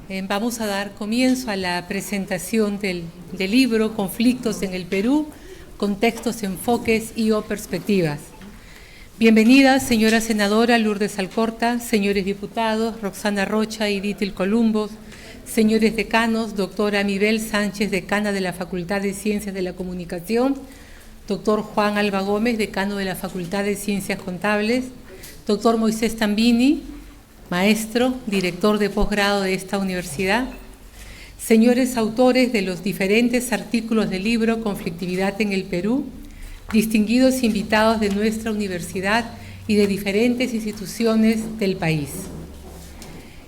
Vamos a dar comienzo a la presentación del libro Conflictos en el Perú, contextos, enfoques y o perspectivas. Bienvenida, señora senadora Lourdes Alcorta, señores diputados, Roxana Rocha y Dítil Columbos, señores decanos, doctora Mibel Sánchez, decana de la Facultad de Ciencias de la Comunicación, doctor Juan Alba Gómez, decano de la Facultad de Ciencias Contables, doctor Moisés Tambini, maestro, director de posgrado de esta universidad, señores autores de los diferentes artículos del libro Conflictividad en el Perú, distinguidos invitados de nuestra universidad y de diferentes instituciones del país.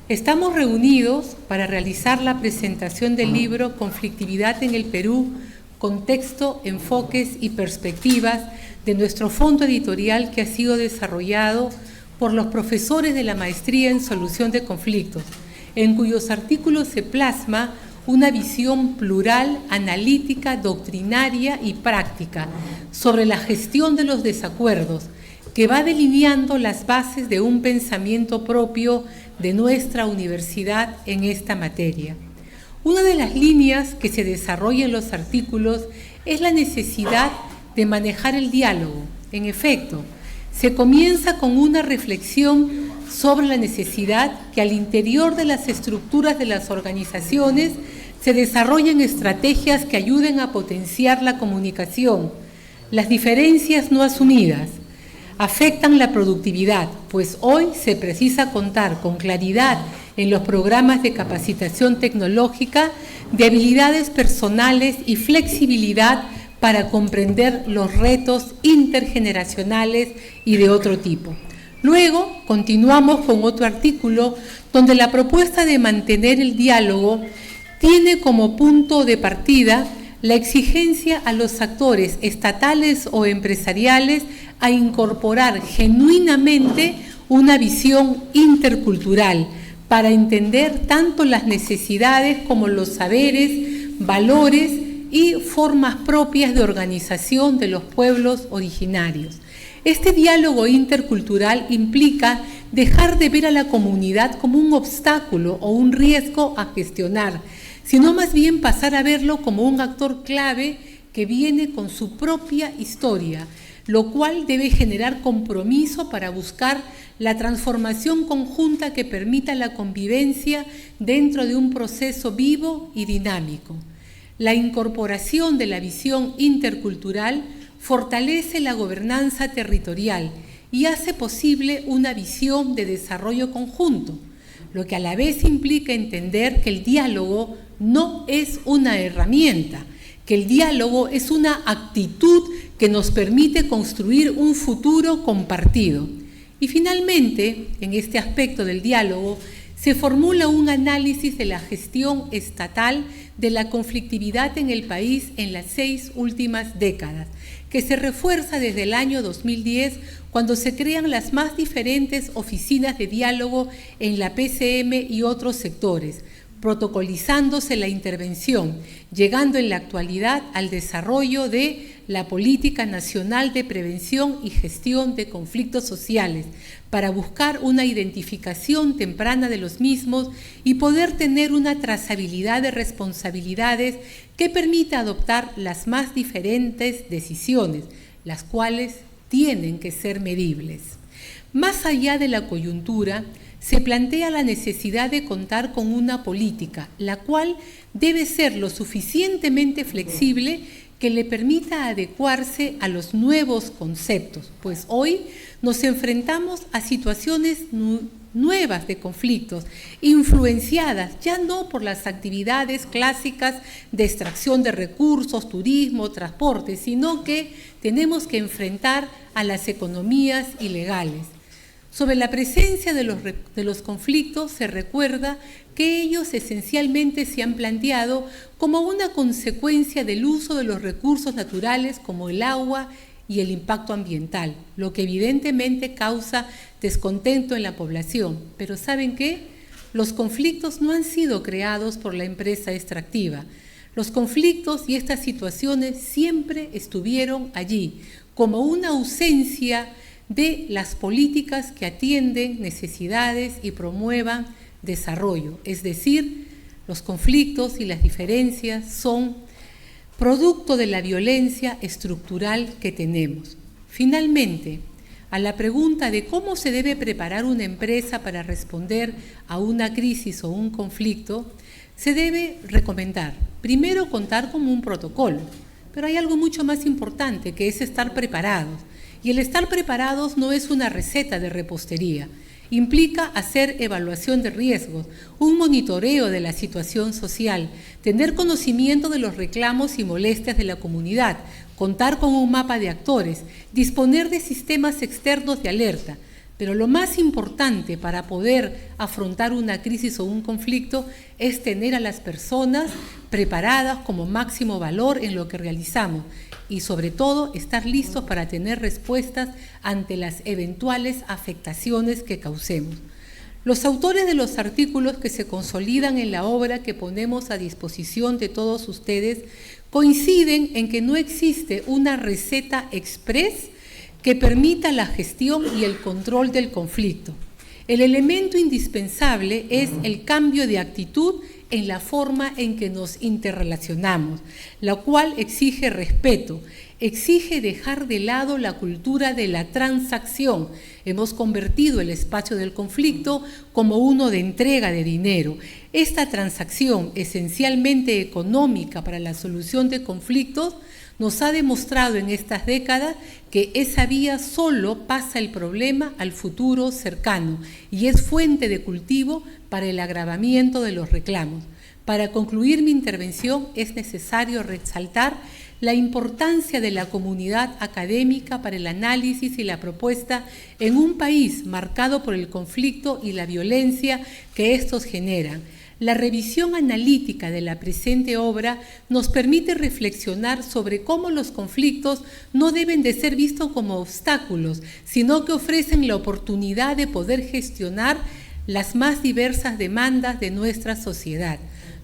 Estamos reunidos para realizar la presentación del libro Conflictividad en el Perú, contexto, enfoques y perspectivas de nuestro fondo editorial que ha sido desarrollado por los profesores de la Maestría en Solución de Conflictos, en cuyos artículos se plasma una visión plural, analítica, doctrinaria y práctica sobre la gestión de los desacuerdos, que va delineando las bases de un pensamiento propio de nuestra universidad en esta materia. Una de las líneas que se desarrolla en los artículos es la necesidad de manejar el diálogo. En efecto, se comienza con una reflexión sobre la necesidad que al interior de las estructuras de las organizaciones se desarrollen estrategias que ayuden a potenciar la comunicación. Las diferencias no asumidas afectan la productividad, pues hoy se precisa contar con claridad en los programas de capacitación tecnológica, de habilidades personales y flexibilidad para comprender los retos intergeneracionales y de otro tipo. Luego, continuamos con otro artículo donde la propuesta de mantener el diálogo tiene como punto de partida la exigencia a los actores estatales o empresariales a incorporar genuinamente una visión intercultural para entender tanto las necesidades como los saberes, valores y formas propias de organización de los pueblos originarios. Este diálogo intercultural implica dejar de ver a la comunidad como un obstáculo o un riesgo a gestionar, sino más bien pasar a verlo como un actor clave que viene con su propia historia, lo cual debe generar compromiso para buscar la transformación conjunta que permita la convivencia dentro de un proceso vivo y dinámico. La incorporación de la visión intercultural fortalece la gobernanza territorial y hace posible una visión de desarrollo conjunto, lo que a la vez implica entender que el diálogo no es una herramienta, que el diálogo es una actitud que nos permite construir un futuro compartido. Y finalmente, en este aspecto del diálogo, se formula un análisis de la gestión estatal de la conflictividad en el país en las 6 últimas décadas, que se refuerza desde el año 2010, cuando se crean las más diferentes oficinas de diálogo en la PCM y otros sectores, protocolizándose la intervención, llegando en la actualidad al desarrollo de la Política Nacional de Prevención y Gestión de Conflictos Sociales, para buscar una identificación temprana de los mismos y poder tener una trazabilidad de responsabilidades que permita adoptar las más diferentes decisiones, las cuales tienen que ser medibles. Más allá de la coyuntura, se plantea la necesidad de contar con una política, la cual debe ser lo suficientemente flexible que le permita adecuarse a los nuevos conceptos, pues hoy nos enfrentamos a situaciones nuevas de conflictos, influenciadas ya no por las actividades clásicas de extracción de recursos, turismo, transporte, sino que tenemos que enfrentar a las economías ilegales. Sobre la presencia de los conflictos se recuerda que ellos esencialmente se han planteado como una consecuencia del uso de los recursos naturales como el agua y el impacto ambiental, lo que evidentemente causa descontento en la población. Pero ¿saben qué? Los conflictos no han sido creados por la empresa extractiva. Los conflictos y estas situaciones siempre estuvieron allí, como una ausencia de las políticas que atienden necesidades y promuevan desarrollo, es decir, Los conflictos y las diferencias son producto de la violencia estructural que tenemos. Finalmente, a la pregunta de cómo se debe preparar una empresa para responder a una crisis o un conflicto, se debe recomendar, primero, contar con un protocolo, pero hay algo mucho más importante, que es estar preparados. Y el estar preparados no es una receta de repostería. Implica hacer evaluación de riesgos, un monitoreo de la situación social, tener conocimiento de los reclamos y molestias de la comunidad, contar con un mapa de actores, disponer de sistemas externos de alerta. Pero lo más importante para poder afrontar una crisis o un conflicto es tener a las personas preparadas como máximo valor en lo que realizamos y sobre todo estar listos para tener respuestas ante las eventuales afectaciones que causemos. Los autores de los artículos que se consolidan en la obra que ponemos a disposición de todos ustedes coinciden en que no existe una receta express que permita la gestión y el control del conflicto. El elemento indispensable es el cambio de actitud en la forma en que nos interrelacionamos, la cual exige respeto, exige dejar de lado la cultura de la transacción. Hemos convertido el espacio del conflicto como uno de entrega de dinero. Esta transacción, esencialmente económica para la solución de conflictos, nos ha demostrado en estas décadas que esa vía solo pasa el problema al futuro cercano y es fuente de cultivo para el agravamiento de los reclamos. Para concluir mi intervención es necesario resaltar la importancia de la comunidad académica para el análisis y la propuesta en un país marcado por el conflicto y la violencia que estos generan. La revisión analítica de la presente obra nos permite reflexionar sobre cómo los conflictos no deben de ser vistos como obstáculos, sino que ofrecen la oportunidad de poder gestionar las más diversas demandas de nuestra sociedad.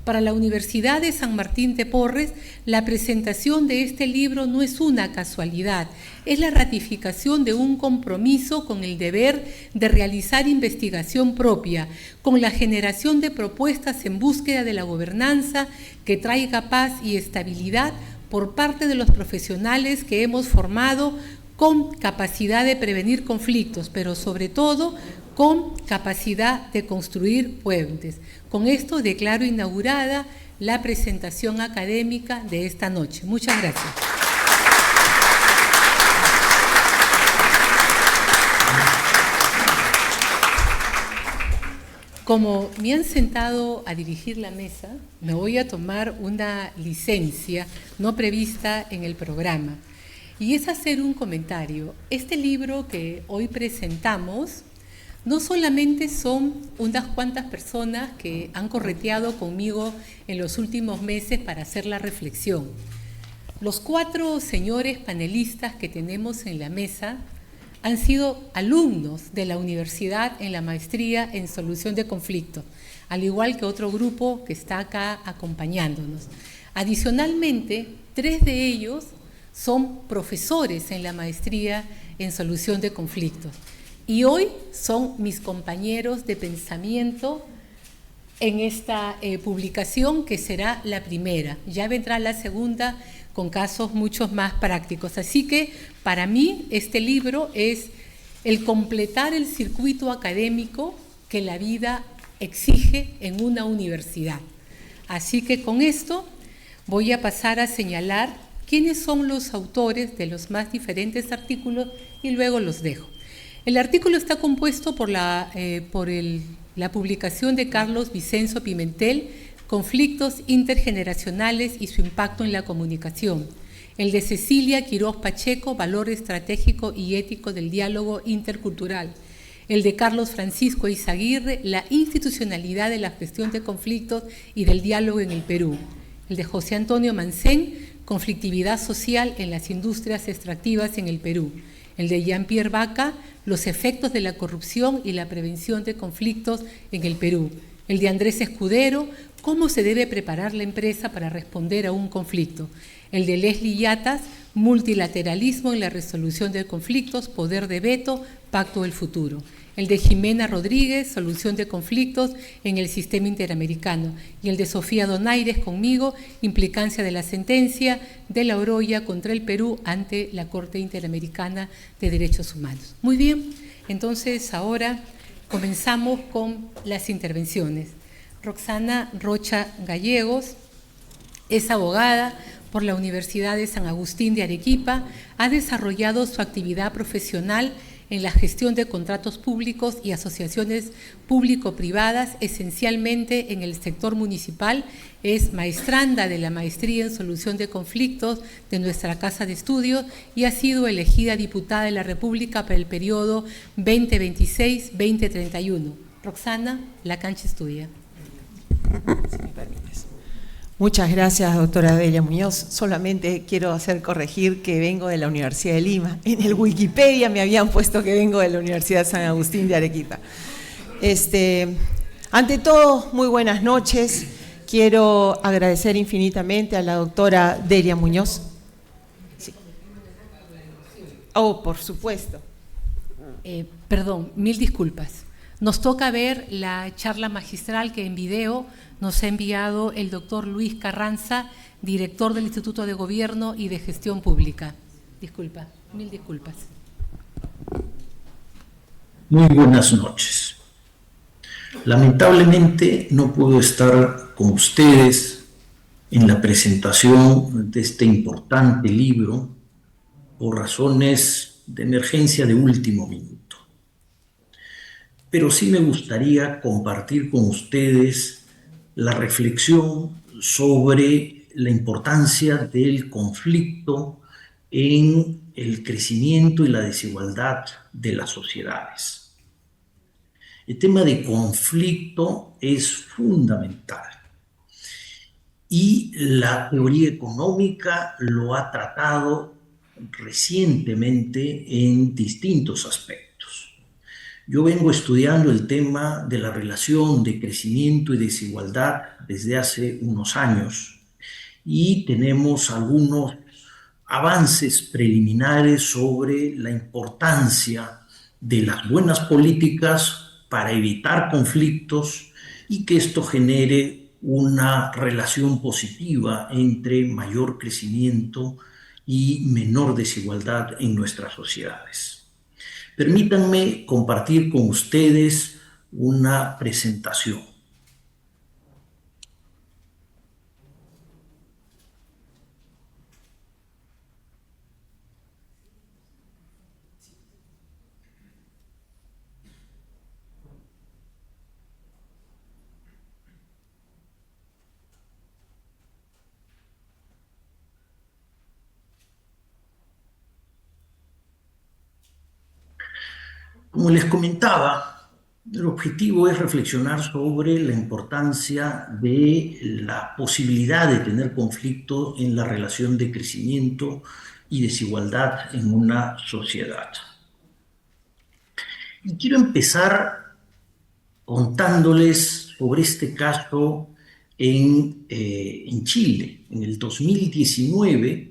Para la Universidad de San Martín de Porres, la presentación de este libro no es una casualidad, es la ratificación de un compromiso con el deber de realizar investigación propia, con la generación de propuestas en búsqueda de la gobernanza que traiga paz y estabilidad por parte de los profesionales que hemos formado con capacidad de prevenir conflictos, pero sobre todo con capacidad de construir puentes. Con esto declaro inaugurada la presentación académica de esta noche. Muchas gracias. Como me han sentado a dirigir la mesa, me voy a tomar una licencia no prevista en el programa, y es hacer un comentario. Este libro que hoy presentamos no solamente son unas cuantas personas que han correteado conmigo en los últimos meses para hacer la reflexión. Los 4 señores panelistas que tenemos en la mesa han sido alumnos de la universidad en la maestría en solución de conflictos, al igual que otro grupo que está acá acompañándonos. Adicionalmente, 3 de ellos son profesores en la maestría en solución de conflictos. Y hoy son mis compañeros de pensamiento en esta publicación, que será la primera. Ya vendrá la segunda con casos muchos más prácticos. Así que para mí este libro es el completar el circuito académico que la vida exige en una universidad. Así que con esto voy a pasar a señalar quiénes son los autores de los más diferentes artículos y luego los dejo. El artículo está compuesto por la publicación de Carlos Vicenzo Pimentel, Conflictos intergeneracionales y su impacto en la comunicación. El de Cecilia Quiroz Pacheco, Valor estratégico y ético del diálogo intercultural. El de Carlos Francisco Izaguirre, La institucionalidad de la gestión de conflictos y del diálogo en el Perú. El de José Antonio Mancén, Conflictividad social en las industrias extractivas en el Perú. El de Jean-Pierre Vaca, Los efectos de la corrupción y la prevención de conflictos en el Perú. El de Andrés Escudero, Cómo se debe preparar la empresa para responder a un conflicto. El de Leslie Yatas, Multilateralismo en la resolución de conflictos, poder de veto, pacto del futuro. el de Jimena Rodríguez, Solución de conflictos en el sistema interamericano, y el de Sofía Donaires conmigo, Implicancia de la sentencia de la Oroya contra el Perú ante la Corte Interamericana de Derechos Humanos. Muy bien, entonces ahora comenzamos con las intervenciones. Roxana Rocha Gallegos es abogada por la Universidad de San Agustín de Arequipa, ha desarrollado su actividad profesional en la gestión de contratos públicos y asociaciones público-privadas, esencialmente en el sector municipal. Es maestranda de la Maestría en Solución de Conflictos de nuestra Casa de Estudios y ha sido elegida diputada de la República para el periodo 2026-2031. Roxana, la cancha es tuya. Si me permites. Muchas gracias, doctora Delia Muñoz. Solamente quiero corregir que vengo de la Universidad de Lima. En el Wikipedia me habían puesto que vengo de la Universidad de San Agustín de Arequipa. Ante todo, muy buenas noches. Quiero agradecer infinitamente a la doctora Delia Muñoz. Sí. Oh, por supuesto. Perdón, mil disculpas. Nos toca ver la charla magistral que en video nos ha enviado el doctor Luis Carranza, director del Instituto de Gobierno y de Gestión Pública. Disculpa, mil disculpas. Muy buenas noches. Lamentablemente no puedo estar con ustedes en la presentación de este importante libro por razones de emergencia de último minuto. Pero sí me gustaría compartir con ustedes la reflexión sobre la importancia del conflicto en el crecimiento y la desigualdad de las sociedades. El tema de conflicto es fundamental y la teoría económica lo ha tratado recientemente en distintos aspectos. Yo vengo estudiando el tema de la relación de crecimiento y desigualdad desde hace unos años y tenemos algunos avances preliminares sobre la importancia de las buenas políticas para evitar conflictos y que esto genere una relación positiva entre mayor crecimiento y menor desigualdad en nuestras sociedades. Permítanme compartir con ustedes una presentación. Como les comentaba, el objetivo es reflexionar sobre la importancia de la posibilidad de tener conflicto en la relación de crecimiento y desigualdad en una sociedad. Y quiero empezar contándoles sobre este caso en Chile. En el 2019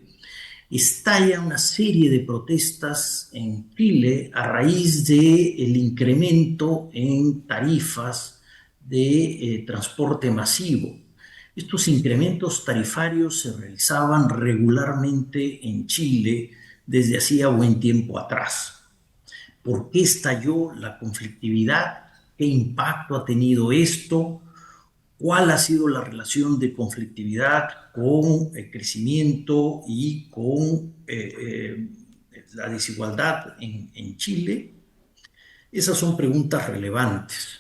estalla una serie de protestas en Chile a raíz del incremento en tarifas de transporte masivo. Estos incrementos tarifarios se realizaban regularmente en Chile desde hacía buen tiempo atrás. ¿Por qué estalló la conflictividad? ¿Qué impacto ha tenido esto? ¿Cuál ha sido la relación de conflictividad con el crecimiento y con la desigualdad en Chile? Esas son preguntas relevantes.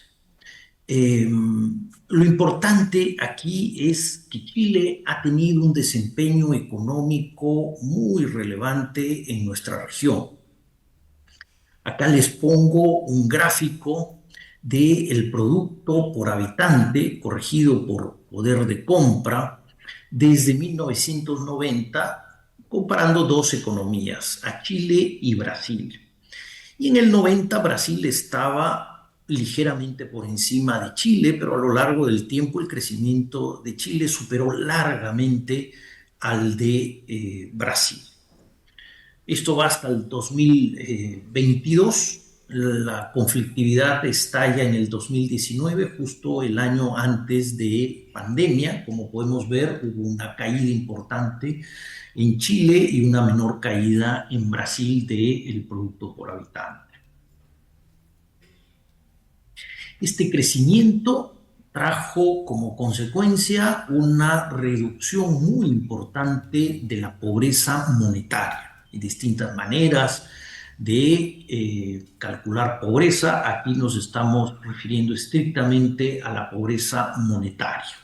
Lo importante aquí es que Chile ha tenido un desempeño económico muy relevante en nuestra región. Acá les pongo un gráfico del producto por habitante, corregido por poder de compra, desde 1990, comparando dos economías, a Chile y Brasil. Y en el 90 Brasil estaba ligeramente por encima de Chile, pero a lo largo del tiempo el crecimiento de Chile superó largamente al de Brasil. Esto va hasta el 2022. la conflictividad estalla en el 2019, justo el año antes de pandemia. Como podemos ver, hubo una caída importante en Chile y una menor caída en Brasil del producto por habitante. Este crecimiento trajo como consecuencia una reducción muy importante de la pobreza monetaria. Hay distintas maneras de calcular pobreza. Aquí nos estamos refiriendo estrictamente a la pobreza monetaria.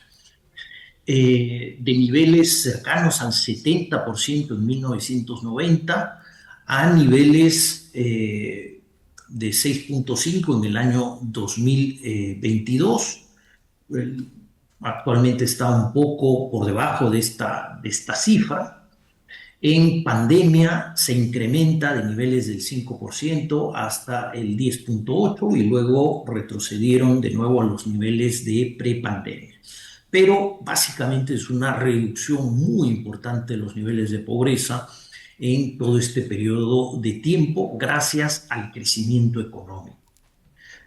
De niveles cercanos al 70% en 1990 a niveles de 6.5 en el año 2022. Actualmente está un poco por debajo de esta cifra. En pandemia se incrementa de niveles del 5% hasta el 10.8% y luego retrocedieron de nuevo a los niveles de prepandemia. Pero básicamente es una reducción muy importante de los niveles de pobreza en todo este periodo de tiempo gracias al crecimiento económico.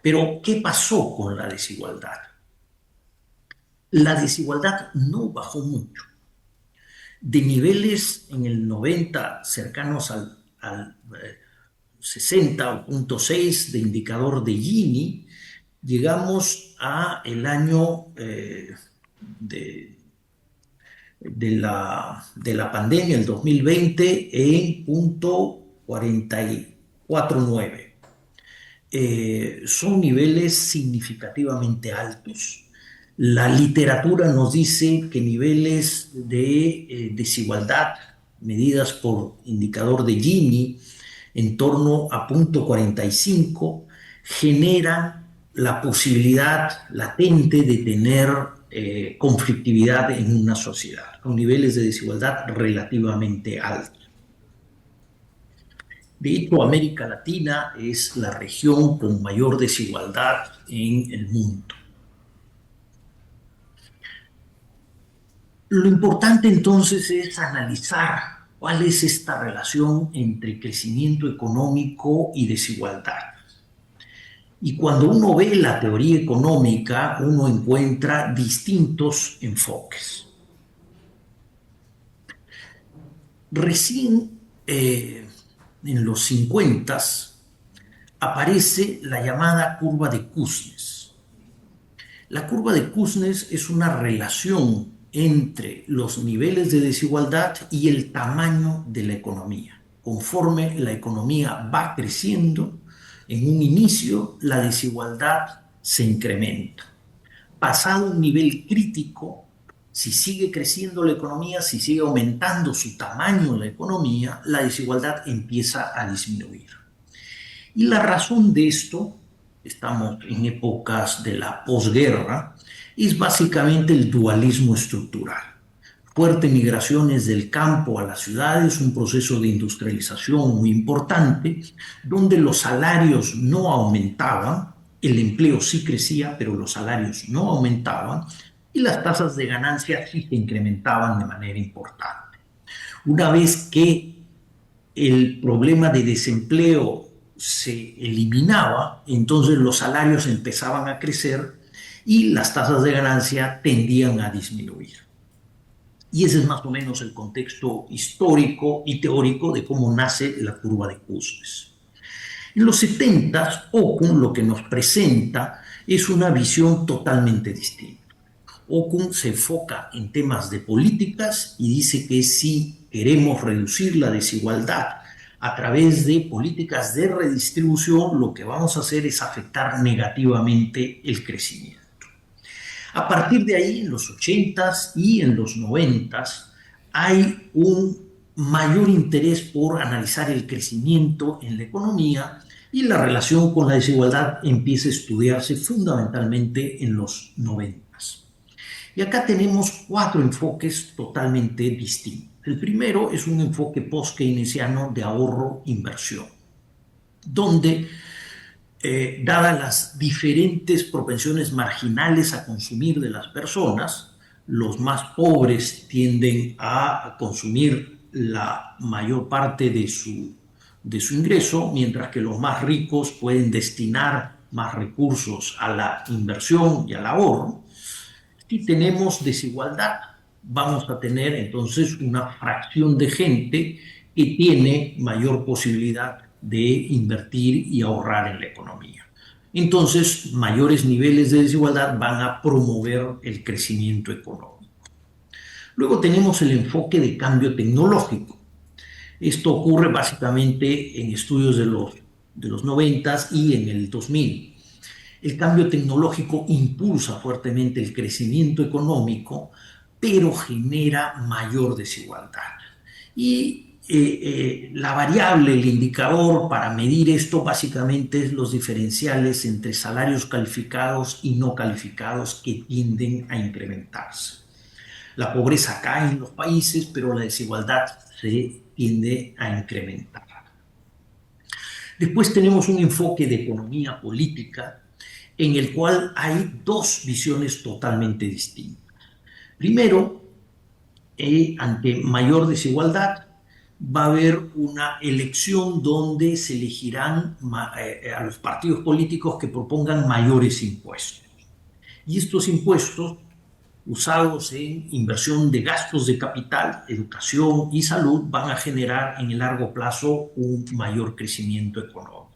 Pero, ¿qué pasó con la desigualdad? La desigualdad no bajó mucho. De niveles en el 90 cercanos al 60.6 de indicador de Gini, llegamos a el año de la pandemia, el 2020, en 0.449. Son niveles significativamente altos. La literatura nos dice que niveles de desigualdad medidas por indicador de Gini en torno a 0.45 generan la posibilidad latente de tener conflictividad en una sociedad, con niveles de desigualdad relativamente altos. De hecho, América Latina es la región con mayor desigualdad en el mundo. Lo importante entonces es analizar cuál es esta relación entre crecimiento económico y desigualdad. Y cuando uno ve la teoría económica, uno encuentra distintos enfoques. Recién en los 50 aparece la llamada curva de Kuznets. La curva de Kuznets es una relación entre los niveles de desigualdad y el tamaño de la economía. Conforme la economía va creciendo, en un inicio la desigualdad se incrementa. Pasado un nivel crítico, si sigue creciendo la economía, si sigue aumentando su tamaño la economía, la desigualdad empieza a disminuir. Y la razón de esto, estamos en épocas de la posguerra, es básicamente el dualismo estructural. Fuertes migraciones del campo a las ciudades, un proceso de industrialización muy importante, donde los salarios no aumentaban, el empleo sí crecía, pero los salarios no aumentaban, y las tasas de ganancia sí se incrementaban de manera importante. Una vez que el problema de desempleo se eliminaba, entonces los salarios empezaban a crecer y las tasas de ganancia tendían a disminuir. Y ese es más o menos el contexto histórico y teórico de cómo nace la curva de Kuznets. En los 70, Okun lo que nos presenta es una visión totalmente distinta. Okun se enfoca en temas de políticas y dice que si queremos reducir la desigualdad a través de políticas de redistribución, lo que vamos a hacer es afectar negativamente el crecimiento. A partir de ahí, en los 80s y en los 90s, hay un mayor interés por analizar el crecimiento en la economía y la relación con la desigualdad empieza a estudiarse fundamentalmente en los 90s. Y acá tenemos 4 enfoques totalmente distintos. El primero es un enfoque post-keynesiano de ahorro-inversión, donde dadas las diferentes propensiones marginales a consumir de las personas, los más pobres tienden a consumir la mayor parte de su de su ingreso, mientras que los más ricos pueden destinar más recursos a la inversión y al ahorro. Si tenemos desigualdad, vamos a tener entonces una fracción de gente que tiene mayor posibilidad de invertir y ahorrar en la economía. Entonces, mayores niveles de desigualdad van a promover el crecimiento económico. Luego tenemos el enfoque de cambio tecnológico. Esto ocurre básicamente en estudios de los 90 y en el 2000. El cambio tecnológico impulsa fuertemente el crecimiento económico, pero genera mayor desigualdad. Y la variable, el indicador para medir esto básicamente es los diferenciales entre salarios calificados y no calificados que tienden a incrementarse. La pobreza cae en los países, pero la desigualdad se tiende a incrementar. Después tenemos un enfoque de economía política en el cual hay dos visiones totalmente distintas. Primero, ante mayor desigualdad, va a haber una elección donde se elegirán a los partidos políticos que propongan mayores impuestos. Y estos impuestos, usados en inversión de gastos de capital, educación y salud, van a generar en el largo plazo un mayor crecimiento económico.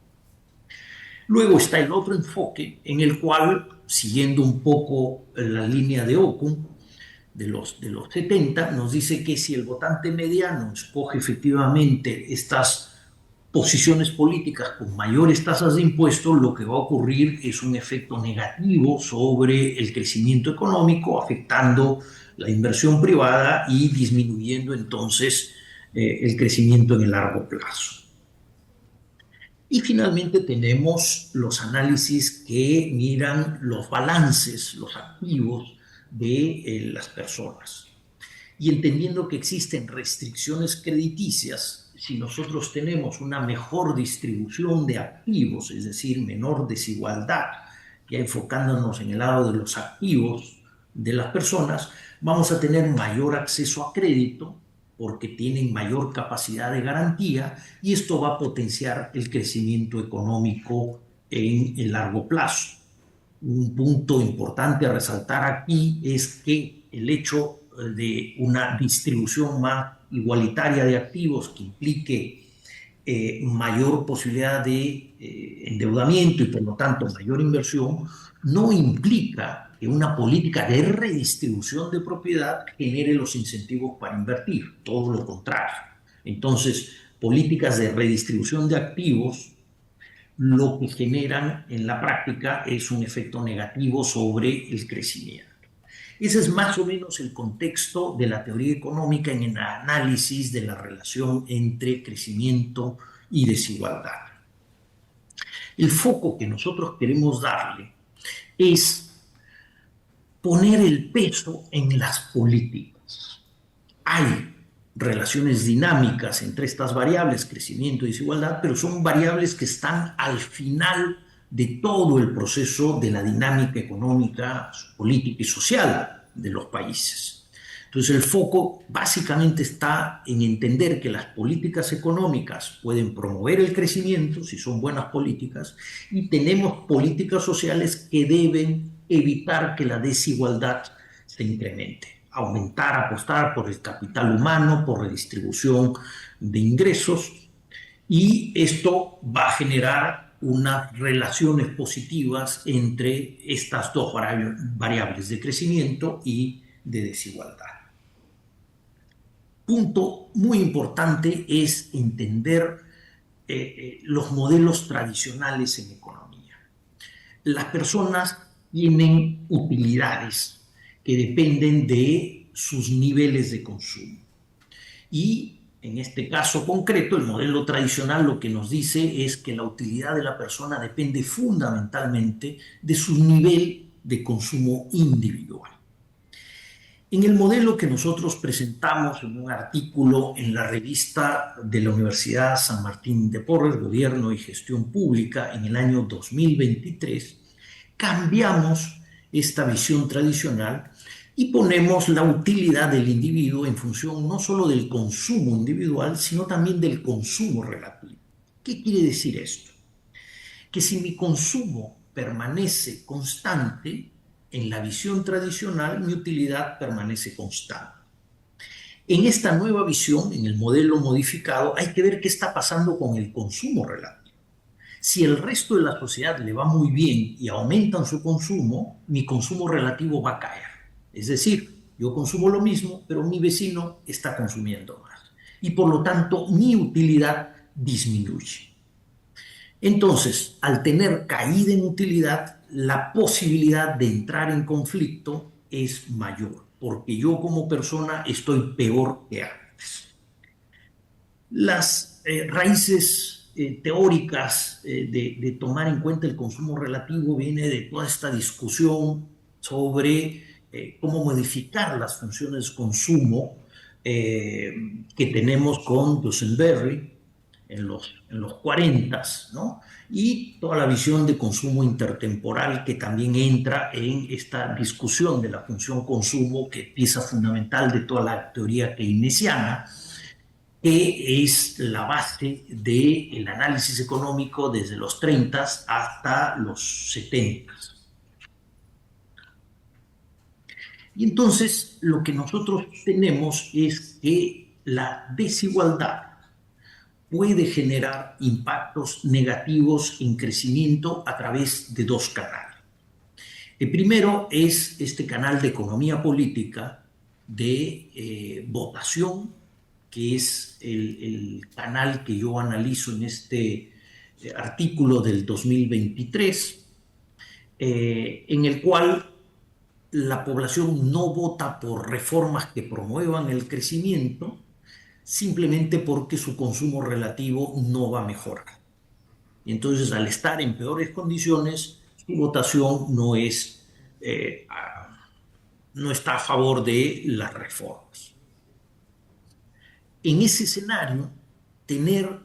Luego está el otro enfoque en el cual, siguiendo un poco la línea de Okun de los 70, nos dice que si el votante mediano escoge efectivamente estas posiciones políticas con mayores tasas de impuestos, lo que va a ocurrir es un efecto negativo sobre el crecimiento económico, afectando la inversión privada y disminuyendo entonces el crecimiento en el largo plazo. Y finalmente tenemos los análisis que miran los balances, los activos de las personas. Y entendiendo que existen restricciones crediticias, si nosotros tenemos una mejor distribución de activos, es decir, menor desigualdad, ya enfocándonos en el lado de los activos de las personas, vamos a tener mayor acceso a crédito porque tienen mayor capacidad de garantía y esto va a potenciar el crecimiento económico en el largo plazo. Un punto importante a resaltar aquí es que el hecho de una distribución más igualitaria de activos que implique mayor posibilidad de endeudamiento y por lo tanto mayor inversión, no implica que una política de redistribución de propiedad genere los incentivos para invertir, todo lo contrario. Entonces, políticas de redistribución de activos lo que generan en la práctica es un efecto negativo sobre el crecimiento. Ese es más o menos el contexto de la teoría económica en el análisis de la relación entre crecimiento y desigualdad. El foco que nosotros queremos darle es poner el peso en las políticas. Hay relaciones dinámicas entre estas variables, crecimiento y desigualdad, pero son variables que están al final de todo el proceso de la dinámica económica, política y social de los países. Entonces el foco básicamente está en entender que las políticas económicas pueden promover el crecimiento si son buenas políticas y tenemos políticas sociales que deben evitar que la desigualdad se incremente, aumentar, apostar por el capital humano, por redistribución de ingresos y esto va a generar unas relaciones positivas entre estas dos variables de crecimiento y de desigualdad. Punto muy importante es entender los modelos tradicionales en economía. Las personas tienen utilidades que dependen de sus niveles de consumo. Y en este caso concreto, el modelo tradicional lo que nos dice es que la utilidad de la persona depende fundamentalmente de su nivel de consumo individual. En el modelo que nosotros presentamos en un artículo en la revista de la Universidad San Martín de Porres, Gobierno y Gestión Pública, en el año 2023, cambiamos esta visión tradicional y ponemos la utilidad del individuo en función no solo del consumo individual, sino también del consumo relativo. ¿Qué quiere decir esto? Que si mi consumo permanece constante, en la visión tradicional mi utilidad permanece constante. En esta nueva visión, en el modelo modificado, hay que ver qué está pasando con el consumo relativo. Si el resto de la sociedad le va muy bien y aumentan su consumo, mi consumo relativo va a caer. Es decir, yo consumo lo mismo, pero mi vecino está consumiendo más. Y por lo tanto, mi utilidad disminuye. Entonces, al tener caída en utilidad, la posibilidad de entrar en conflicto es mayor, porque yo como persona estoy peor que antes. Las raíces teóricas de tomar en cuenta el consumo relativo viene de toda esta discusión sobre cómo modificar las funciones de consumo que tenemos con Duesenberry en los 40, ¿no? Y toda la visión de consumo intertemporal que también entra en esta discusión de la función consumo, que es pieza fundamental de toda la teoría keynesiana, que es la base del análisis económico desde los 30 hasta los 70. Y entonces lo que nosotros tenemos es que la desigualdad puede generar impactos negativos en crecimiento a través de dos canales. El primero es este canal de economía política de votación, que es el canal que yo analizo en este artículo del 2023, en el cual la población no vota por reformas que promuevan el crecimiento, simplemente porque su consumo relativo no va a mejorar. Y entonces, al estar en peores condiciones, su votación no está a favor de las reformas. En ese escenario, tener,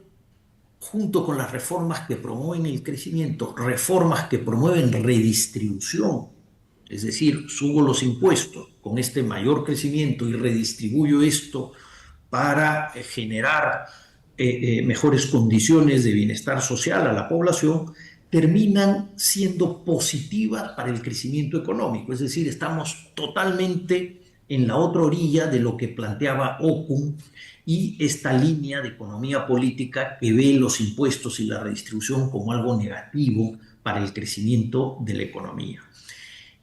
junto con las reformas que promueven el crecimiento, reformas que promueven redistribución, es decir, subo los impuestos con este mayor crecimiento y redistribuyo esto para generar mejores condiciones de bienestar social a la población, terminan siendo positivas para el crecimiento económico. Es decir, estamos totalmente en la otra orilla de lo que planteaba Okun y esta línea de economía política que ve los impuestos y la redistribución como algo negativo para el crecimiento de la economía.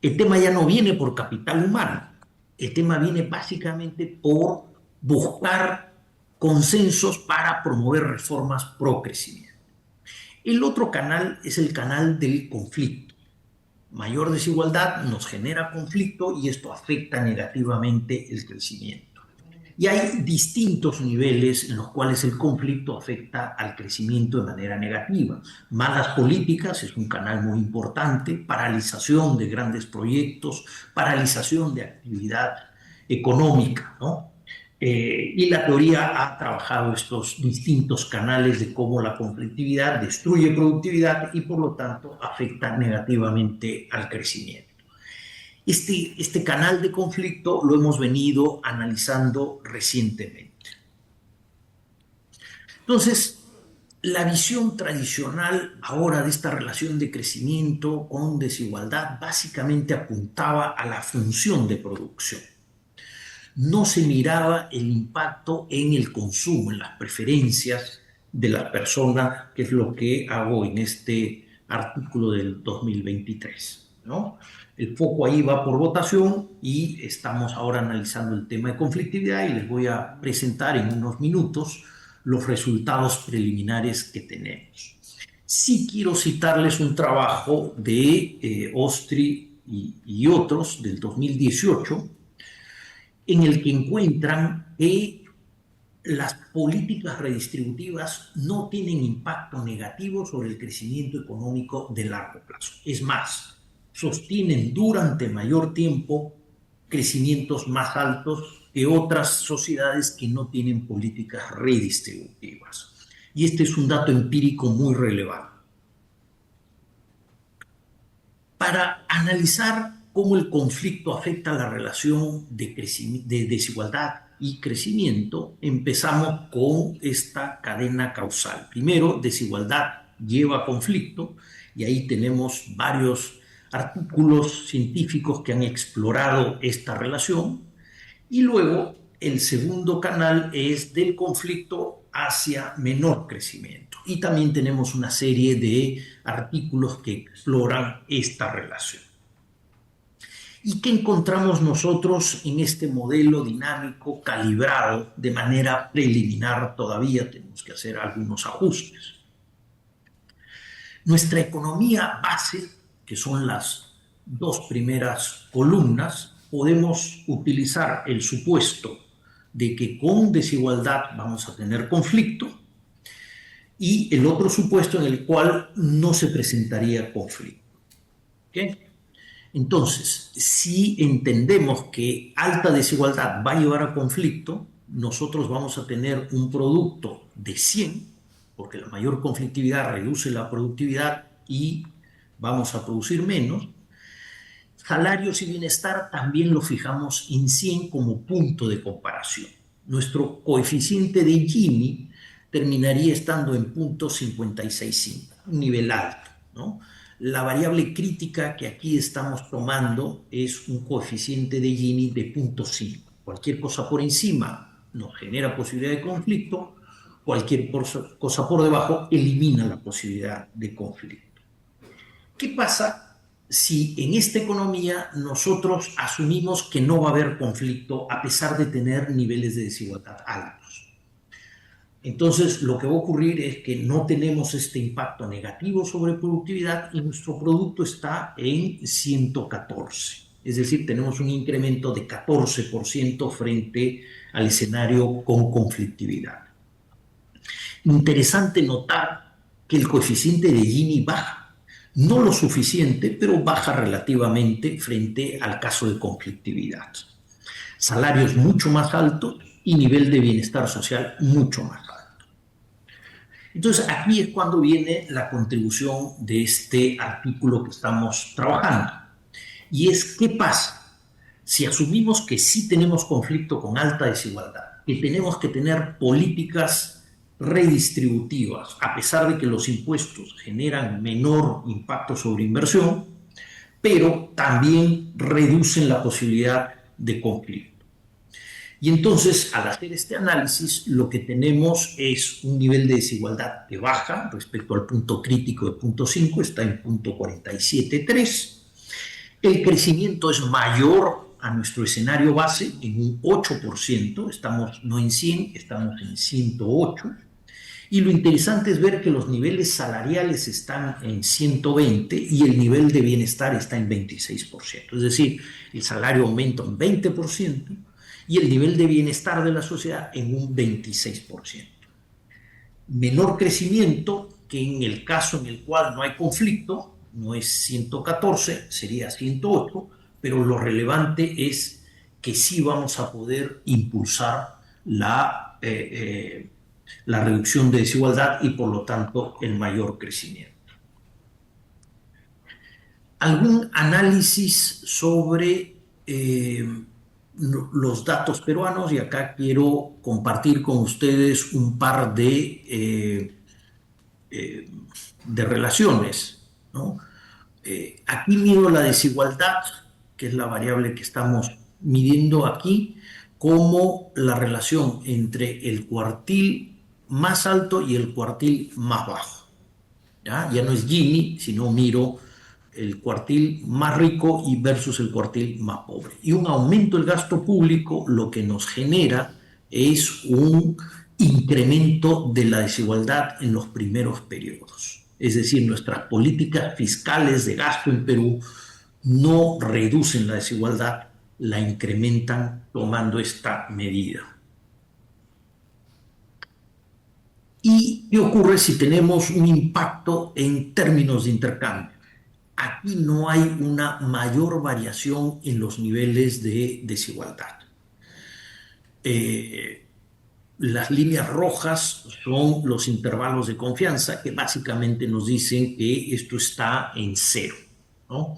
El tema ya no viene por capital humano, el tema viene básicamente por buscar consensos para promover reformas pro crecimiento. El otro canal es el canal del conflicto. Mayor desigualdad nos genera conflicto y esto afecta negativamente el crecimiento. Y hay distintos niveles en los cuales el conflicto afecta al crecimiento de manera negativa. Malas políticas es un canal muy importante, paralización de grandes proyectos, paralización de actividad económica, ¿no? Y la teoría ha trabajado estos distintos canales de cómo la conflictividad destruye productividad y por lo tanto afecta negativamente al crecimiento. Este canal de conflicto lo hemos venido analizando recientemente. Entonces, la visión tradicional ahora de esta relación de crecimiento con desigualdad básicamente apuntaba a la función de producción. No se miraba el impacto en el consumo, en las preferencias de las personas, que es lo que hago en este artículo del 2023, ¿no? El foco ahí va por votación y estamos ahora analizando el tema de conflictividad y les voy a presentar en unos minutos los resultados preliminares que tenemos. Sí quiero citarles un trabajo de Ostri y otros del 2018, en el que encuentran que las políticas redistributivas no tienen impacto negativo sobre el crecimiento económico de largo plazo. Es más, sostienen durante mayor tiempo crecimientos más altos que otras sociedades que no tienen políticas redistributivas. Y este es un dato empírico muy relevante. Para analizar cómo el conflicto afecta la relación de desigualdad y crecimiento, empezamos con esta cadena causal. Primero, desigualdad lleva a conflicto, y ahí tenemos varios artículos científicos que han explorado esta relación. Y luego, el segundo canal es del conflicto hacia menor crecimiento. Y también tenemos una serie de artículos que exploran esta relación. ¿Y qué encontramos nosotros en este modelo dinámico calibrado de manera preliminar? Todavía tenemos que hacer algunos ajustes. Nuestra economía base, que son las dos primeras columnas, podemos utilizar el supuesto de que con desigualdad vamos a tener conflicto, y el otro supuesto en el cual no se presentaría conflicto. ¿Okay? Entonces, si entendemos que alta desigualdad va a llevar a conflicto, nosotros vamos a tener un producto de 100, porque la mayor conflictividad reduce la productividad y vamos a producir menos. Salarios y bienestar también lo fijamos en 100 como punto de comparación. Nuestro coeficiente de Gini terminaría estando en 0.565, un nivel alto, ¿no? La variable crítica que aquí estamos tomando es un coeficiente de Gini de 0.5. Cualquier cosa por encima nos genera posibilidad de conflicto, cualquier cosa por debajo elimina la posibilidad de conflicto. ¿Qué pasa si en esta economía nosotros asumimos que no va a haber conflicto a pesar de tener niveles de desigualdad altos? Entonces, lo que va a ocurrir es que no tenemos este impacto negativo sobre productividad y nuestro producto está en 114. Es decir, tenemos un incremento de 14% frente al escenario con conflictividad. Interesante notar que el coeficiente de Gini baja. No lo suficiente, pero baja relativamente frente al caso de conflictividad. Salarios mucho más altos y nivel de bienestar social mucho más alto. Entonces, aquí es cuando viene la contribución de este artículo que estamos trabajando. Y es, ¿qué pasa si asumimos que sí tenemos conflicto con alta desigualdad, que tenemos que tener políticas redistributivas, a pesar de que los impuestos generan menor impacto sobre inversión, pero también reducen la posibilidad de conflicto? Y entonces, al hacer este análisis, lo que tenemos es un nivel de desigualdad que baja respecto al punto crítico de 0.5, está en 0.473. El crecimiento es mayor a nuestro escenario base en un 8%, estamos no en 100, estamos en 108. Y lo interesante es ver que los niveles salariales están en 120 y el nivel de bienestar está en 26%. Es decir, el salario aumenta un 20%, y el nivel de bienestar de la sociedad en un 26%. Menor crecimiento que en el caso en el cual no hay conflicto, no es 114, sería 108, pero lo relevante es que sí vamos a poder impulsar la reducción de desigualdad y por lo tanto el mayor crecimiento. Algún análisis sobre los datos peruanos, y acá quiero compartir con ustedes un par de relaciones, ¿no? Aquí mido la desigualdad, que es la variable que estamos midiendo aquí, como la relación entre el cuartil más alto y el cuartil más bajo. Ya no es Gini, sino miro el cuartil más rico y versus el cuartil más pobre. Y un aumento del gasto público lo que nos genera es un incremento de la desigualdad en los primeros periodos. Es decir, nuestras políticas fiscales de gasto en Perú no reducen la desigualdad, la incrementan tomando esta medida. ¿Y qué ocurre si tenemos un impacto en términos de intercambio? Aquí no hay una mayor variación en los niveles de desigualdad. Las líneas rojas son los intervalos de confianza que básicamente nos dicen que esto está en 0, ¿no?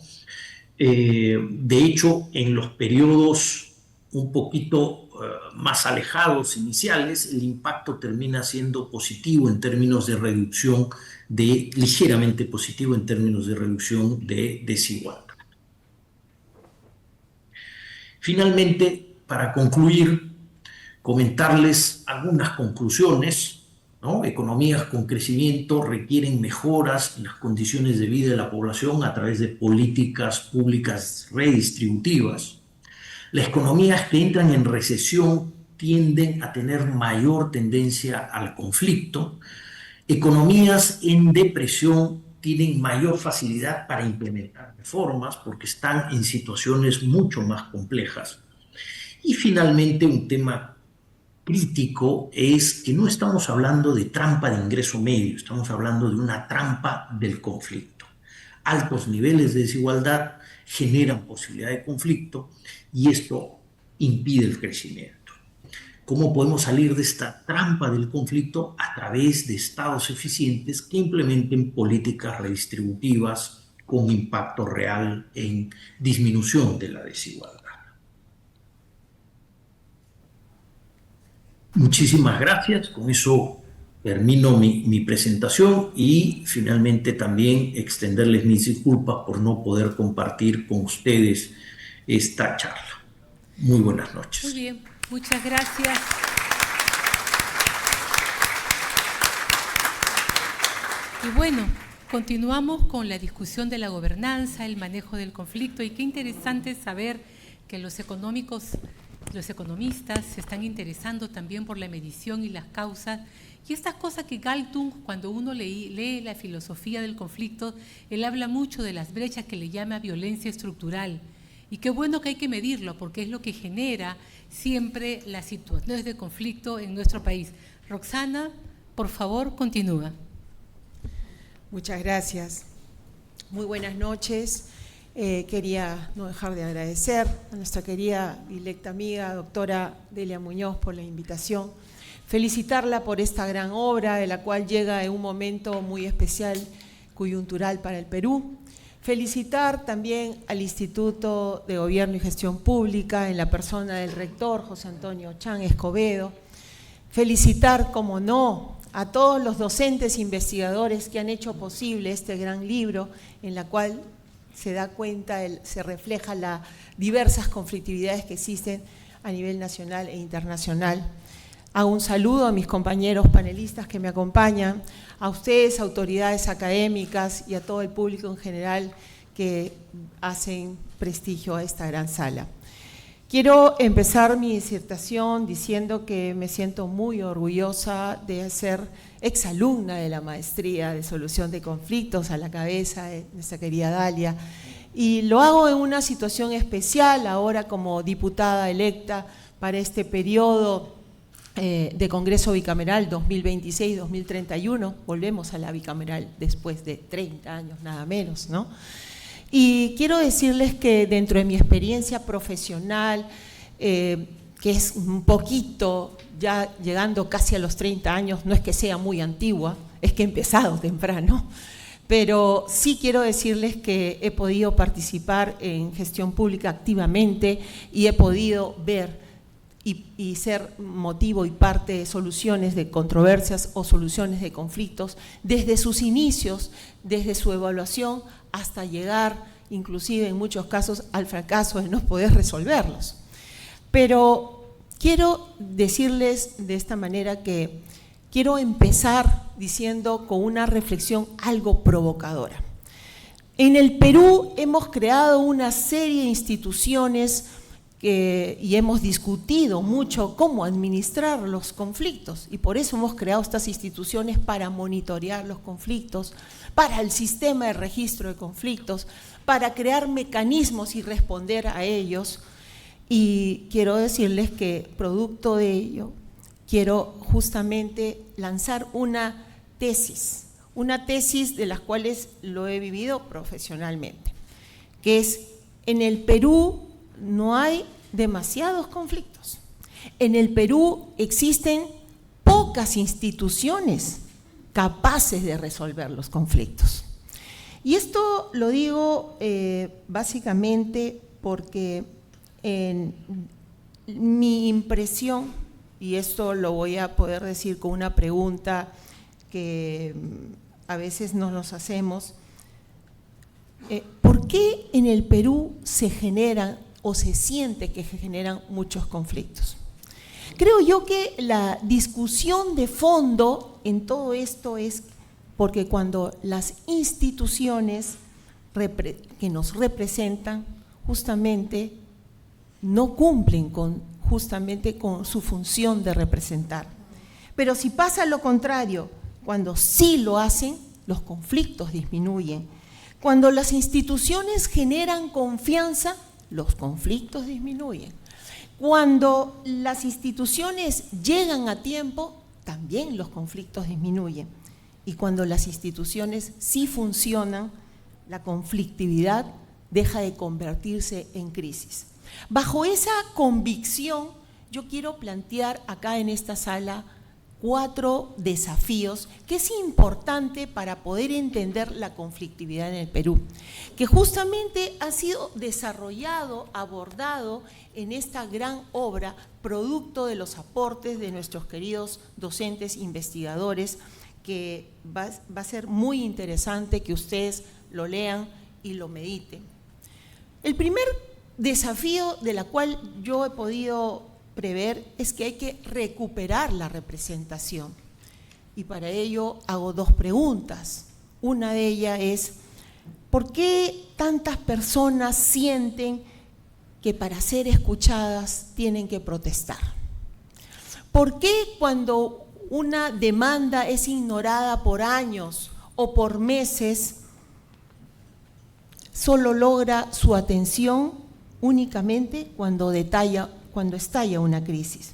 De hecho, en los periodos un poquito más alejados iniciales, el impacto termina siendo positivo en términos de reducción ligeramente positivo en términos de reducción de desigualdad. Finalmente, para concluir, comentarles algunas conclusiones, ¿no? Economías con crecimiento requieren mejoras en las condiciones de vida de la población a través de políticas públicas redistributivas. Las economías que entran en recesión tienden a tener mayor tendencia al conflicto. Economías en depresión tienen mayor facilidad para implementar reformas porque están en situaciones mucho más complejas. Y finalmente, un tema crítico es que no estamos hablando de trampa de ingreso medio, estamos hablando de una trampa del conflicto. Altos niveles de desigualdad generan posibilidad de conflicto y esto impide el crecimiento. ¿Cómo podemos salir de esta trampa del conflicto? A través de estados eficientes que implementen políticas redistributivas con impacto real en disminución de la desigualdad. Muchísimas gracias. Con eso termino mi presentación y finalmente también extenderles mis disculpas por no poder compartir con ustedes esta charla. Muy buenas noches. Muy bien, muchas gracias. Y bueno, continuamos con la discusión de la gobernanza, el manejo del conflicto, y qué interesante saber que los economistas se están interesando también por la medición y las causas. Y estas cosas que Galtung, cuando uno lee la filosofía del conflicto, él habla mucho de las brechas que le llama violencia estructural. Y qué bueno que hay que medirlo, porque es lo que genera siempre las situaciones de conflicto en nuestro país. Roxana, por favor, continúa. Muchas gracias. Muy buenas noches. Quería no dejar de agradecer a nuestra querida dilecta amiga, doctora Delia Muñoz, por la invitación. Felicitarla por esta gran obra, de la cual llega en un momento muy especial, coyuntural para el Perú. Felicitar también al Instituto de Gobierno y Gestión Pública, en la persona del rector José Antonio Chan Escobedo. Felicitar, como no, a todos los docentes e investigadores que han hecho posible este gran libro, en la cual se da cuenta, se refleja las diversas conflictividades que existen a nivel nacional e internacional. Hago un saludo a mis compañeros panelistas que me acompañan, a ustedes, autoridades académicas y a todo el público en general que hacen prestigio a esta gran sala. Quiero empezar mi disertación diciendo que me siento muy orgullosa de ser exalumna de la maestría de solución de conflictos a la cabeza de nuestra querida Dalia, y lo hago en una situación especial ahora como diputada electa para este periodo de Congreso Bicameral 2026-2031, volvemos a la bicameral después de 30 años, nada menos, ¿no? Y quiero decirles que dentro de mi experiencia profesional, que es un poquito, ya llegando casi a los 30 años, no es que sea muy antigua, es que he empezado temprano, pero sí quiero decirles que he podido participar en gestión pública activamente y he podido ver y ser motivo y parte de soluciones de controversias o soluciones de conflictos desde sus inicios, desde su evaluación, hasta llegar, inclusive en muchos casos, al fracaso de no poder resolverlos. Pero quiero decirles de esta manera que quiero empezar diciendo con una reflexión algo provocadora. En el Perú hemos creado una serie de instituciones y hemos discutido mucho cómo administrar los conflictos, y por eso hemos creado estas instituciones para monitorear los conflictos, para el sistema de registro de conflictos, para crear mecanismos y responder a ellos. Y quiero decirles que producto de ello quiero justamente lanzar una tesis de las cuales lo he vivido profesionalmente, que es: en el Perú no hay demasiados conflictos. En el Perú existen pocas instituciones capaces de resolver los conflictos. Y esto lo digo básicamente porque mi impresión, y esto lo voy a poder decir con una pregunta que a veces no nos hacemos, ¿por qué en el Perú se generan o se siente que se generan muchos conflictos? Creo yo que la discusión de fondo en todo esto es porque cuando las instituciones que nos representan justamente no cumplen justamente con su función de representar. Pero si pasa lo contrario, cuando sí lo hacen, los conflictos disminuyen. Cuando las instituciones generan confianza, los conflictos disminuyen. Cuando las instituciones llegan a tiempo, también los conflictos disminuyen. Y cuando las instituciones sí funcionan, la conflictividad deja de convertirse en crisis. Bajo esa convicción, yo quiero plantear acá en esta sala 4 desafíos que es importante para poder entender la conflictividad en el Perú, que justamente ha sido desarrollado, abordado en esta gran obra, producto de los aportes de nuestros queridos docentes investigadores, que va a ser muy interesante que ustedes lo lean y lo mediten. El primer desafío de la cual yo he podido prever es que hay que recuperar la representación. Y para ello hago 2 preguntas. Una de ellas es, ¿por qué tantas personas sienten que para ser escuchadas tienen que protestar? ¿Por qué cuando una demanda es ignorada por años o por meses, solo logra su atención únicamente cuando estalla una crisis?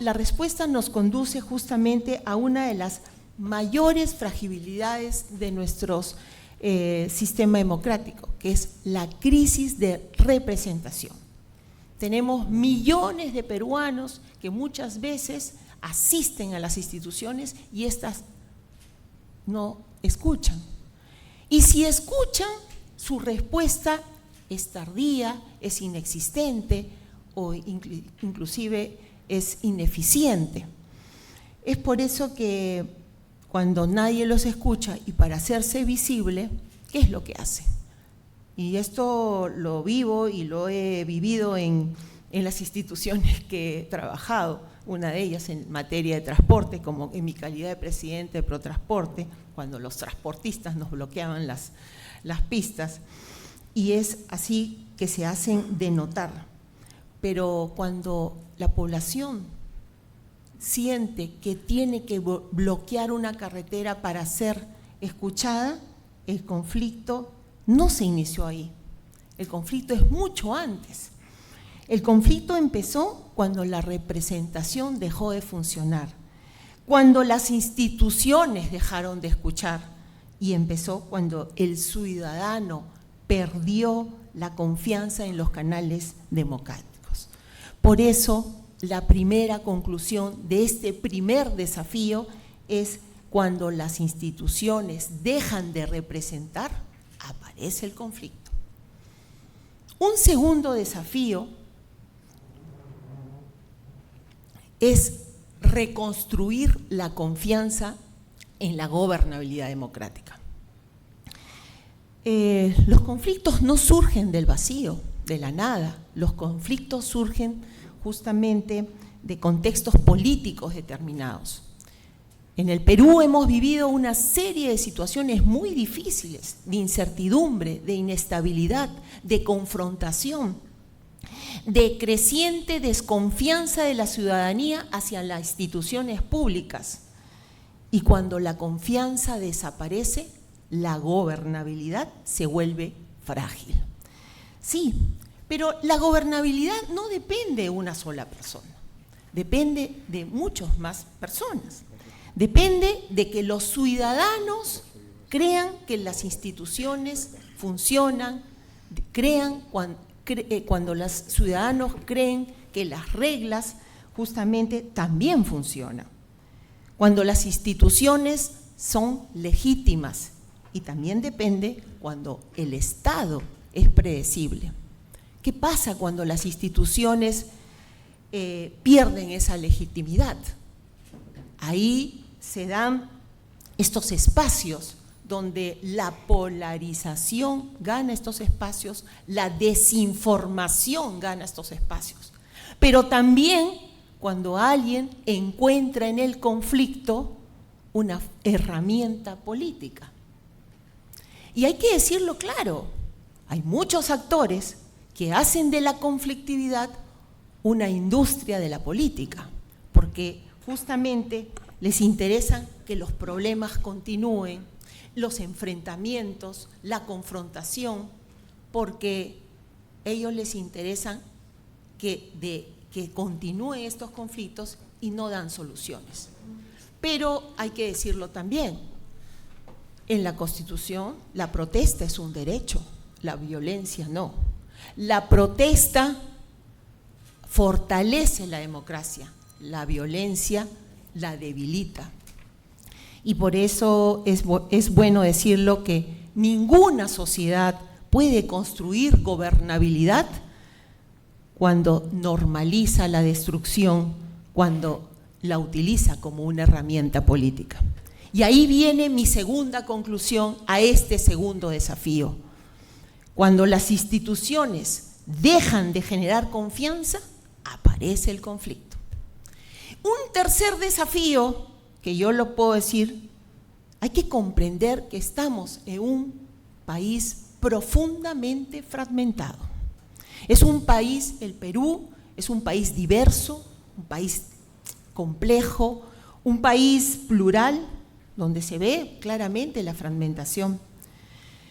La respuesta nos conduce justamente a una de las mayores fragilidades de nuestro sistema democrático, que es la crisis de representación. Tenemos millones de peruanos que muchas veces asisten a las instituciones y éstas no escuchan. Y si escuchan, su respuesta es tardía, es inexistente o inclusive es ineficiente. Es por eso que cuando nadie los escucha y para hacerse visible, ¿qué es lo que hace? Y esto lo vivo y lo he vivido en las instituciones que he trabajado, una de ellas en materia de transporte, como en mi calidad de presidente de Protransporte, cuando los transportistas nos bloqueaban las pistas, y es así que se hacen de notar. Pero cuando la población siente que tiene que bloquear una carretera para ser escuchada, el conflicto no se inició ahí. El conflicto es mucho antes. El conflicto empezó cuando la representación dejó de funcionar, cuando las instituciones dejaron de escuchar, y empezó cuando el ciudadano perdió la confianza en los canales democráticos. Por eso, la primera conclusión de este primer desafío es: cuando las instituciones dejan de representar, aparece el conflicto. Un segundo desafío es reconstruir la confianza en la gobernabilidad democrática. Los conflictos no surgen del vacío, de la nada. Los conflictos surgen justamente de contextos políticos determinados. En el Perú hemos vivido una serie de situaciones muy difíciles, de incertidumbre, de inestabilidad, de confrontación, de creciente desconfianza de la ciudadanía hacia las instituciones públicas. Y cuando la confianza desaparece, la gobernabilidad se vuelve frágil. Sí, pero la gobernabilidad no depende de una sola persona, depende de muchas más personas. Depende de que los ciudadanos crean que las instituciones funcionan, cuando los ciudadanos creen que las reglas justamente también funcionan, cuando las instituciones son legítimas, y también depende cuando el Estado es predecible. ¿Qué pasa cuando las instituciones pierden esa legitimidad? Ahí se dan estos espacios donde la polarización gana estos espacios, la desinformación gana estos espacios. Pero también cuando alguien encuentra en el conflicto una herramienta política. Y hay que decirlo claro, hay muchos actores que hacen de la conflictividad una industria de la política, porque justamente les interesa que los problemas continúen, los enfrentamientos, la confrontación, porque a ellos les interesa que continúen estos conflictos y no dan soluciones. Pero hay que decirlo también, en la Constitución la protesta es un derecho, la violencia no. La protesta fortalece la democracia, la violencia la debilita. Y por eso es bueno decirlo que ninguna sociedad puede construir gobernabilidad cuando normaliza la destrucción, cuando la utiliza como una herramienta política. Y ahí viene mi segunda conclusión a este segundo desafío. Cuando las instituciones dejan de generar confianza, aparece el conflicto. Un tercer desafío, que yo lo puedo decir, hay que comprender que estamos en un país profundamente fragmentado. Es un país, el Perú, es un país diverso, un país complejo, un país plural, donde se ve claramente la fragmentación.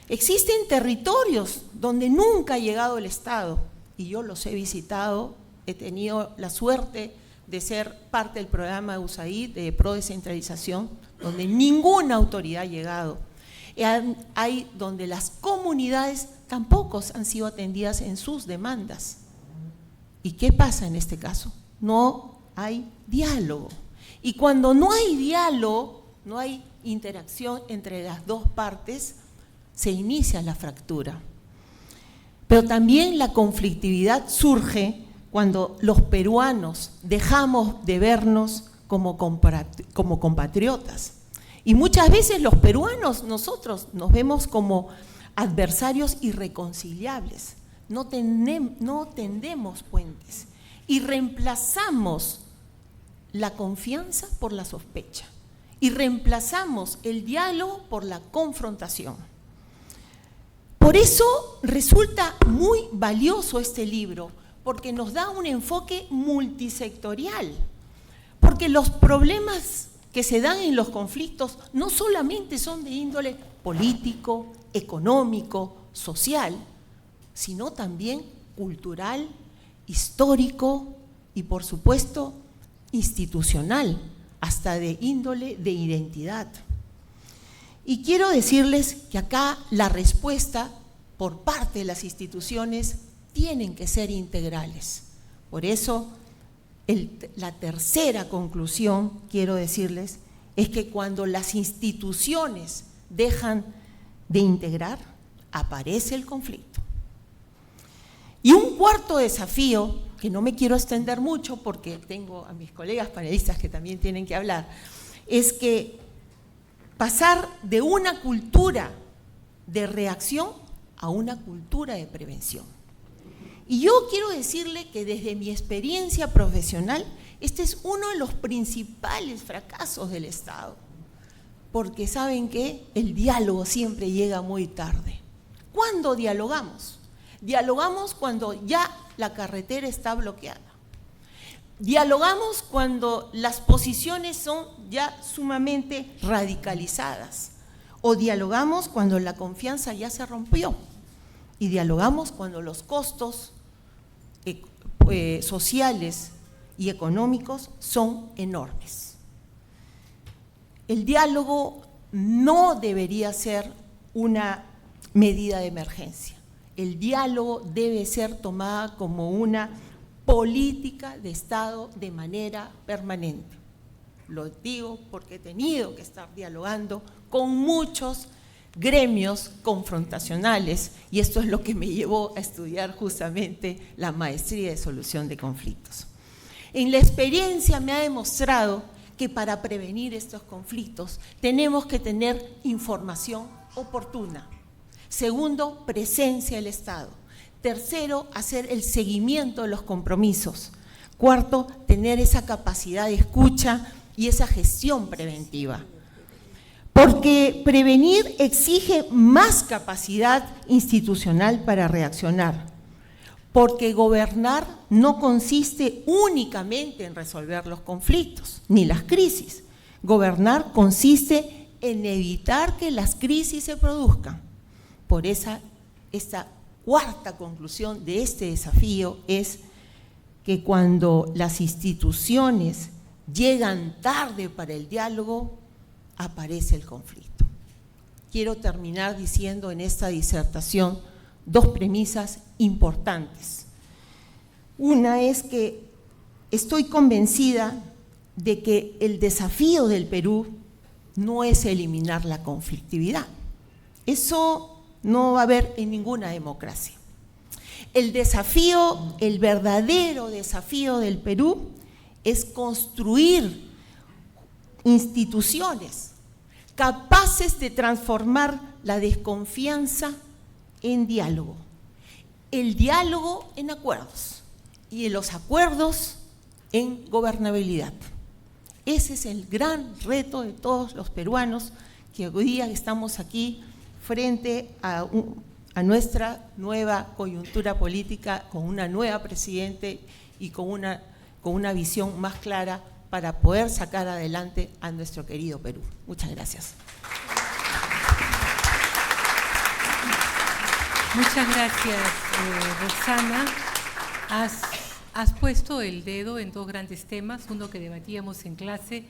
Existen territorios donde nunca ha llegado el Estado, y yo los he visitado, he tenido la suerte de ser parte del programa de USAID, de pro-descentralización, donde ninguna autoridad ha llegado. Hay donde las comunidades tampoco han sido atendidas en sus demandas. ¿Y qué pasa en este caso? No hay diálogo. Y cuando no hay diálogo, no hay interacción entre las dos partes, se inicia la fractura. Pero también la conflictividad surge cuando los peruanos dejamos de vernos como compatriotas. Y muchas veces los peruanos, nosotros, nos vemos como adversarios irreconciliables. No tendemos puentes y reemplazamos la confianza por la sospecha y reemplazamos el diálogo por la confrontación. Por eso resulta muy valioso este libro, porque nos da un enfoque multisectorial, porque los problemas que se dan en los conflictos no solamente son de índole político, económico, social, sino también cultural, histórico y, por supuesto, institucional, hasta de índole de identidad. Y quiero decirles que acá la respuesta por parte de las instituciones tienen que ser integrales. Por eso, la tercera conclusión, quiero decirles, es que cuando las instituciones dejan de integrar, aparece el conflicto. Y un cuarto desafío, que no me quiero extender mucho porque tengo a mis colegas panelistas que también tienen que hablar, es que pasar de una cultura de reacción a una cultura de prevención. Y yo quiero decirle que desde mi experiencia profesional, este es uno de los principales fracasos del Estado, porque ¿saben qué? El diálogo siempre llega muy tarde. ¿Cuándo dialogamos? Dialogamos cuando ya la carretera está bloqueada. Dialogamos cuando las posiciones son ya sumamente radicalizadas. O dialogamos cuando la confianza ya se rompió. Y dialogamos cuando los costos sociales y económicos son enormes. El diálogo no debería ser una medida de emergencia. El diálogo debe ser tomada como una política de Estado de manera permanente. Lo digo porque he tenido que estar dialogando con muchos gremios confrontacionales, y esto es lo que me llevó a estudiar justamente la maestría de solución de conflictos. En la experiencia me ha demostrado que para prevenir estos conflictos tenemos que tener información oportuna. Segundo, presencia del Estado. Tercero, hacer el seguimiento de los compromisos. Cuarto, tener esa capacidad de escucha y esa gestión preventiva. Porque prevenir exige más capacidad institucional para reaccionar. Porque gobernar no consiste únicamente en resolver los conflictos, ni las crisis. Gobernar consiste en evitar que las crisis se produzcan. Por esta cuarta conclusión de este desafío es que cuando las instituciones llegan tarde para el diálogo, aparece el conflicto. Quiero terminar diciendo en esta disertación dos premisas importantes. Una es que estoy convencida de que el desafío del Perú no es eliminar la conflictividad. Eso no va a haber en ninguna democracia. El desafío, el verdadero desafío del Perú es construir instituciones capaces de transformar la desconfianza en diálogo, el diálogo en acuerdos y los acuerdos en gobernabilidad. Ese es el gran reto de todos los peruanos que hoy día estamos aquí frente a nuestra nueva coyuntura política, con una nueva presidente y con una visión más clara para poder sacar adelante a nuestro querido Perú. Muchas gracias. Muchas gracias, Roxana. Has puesto el dedo en dos grandes temas, uno que debatíamos en clase,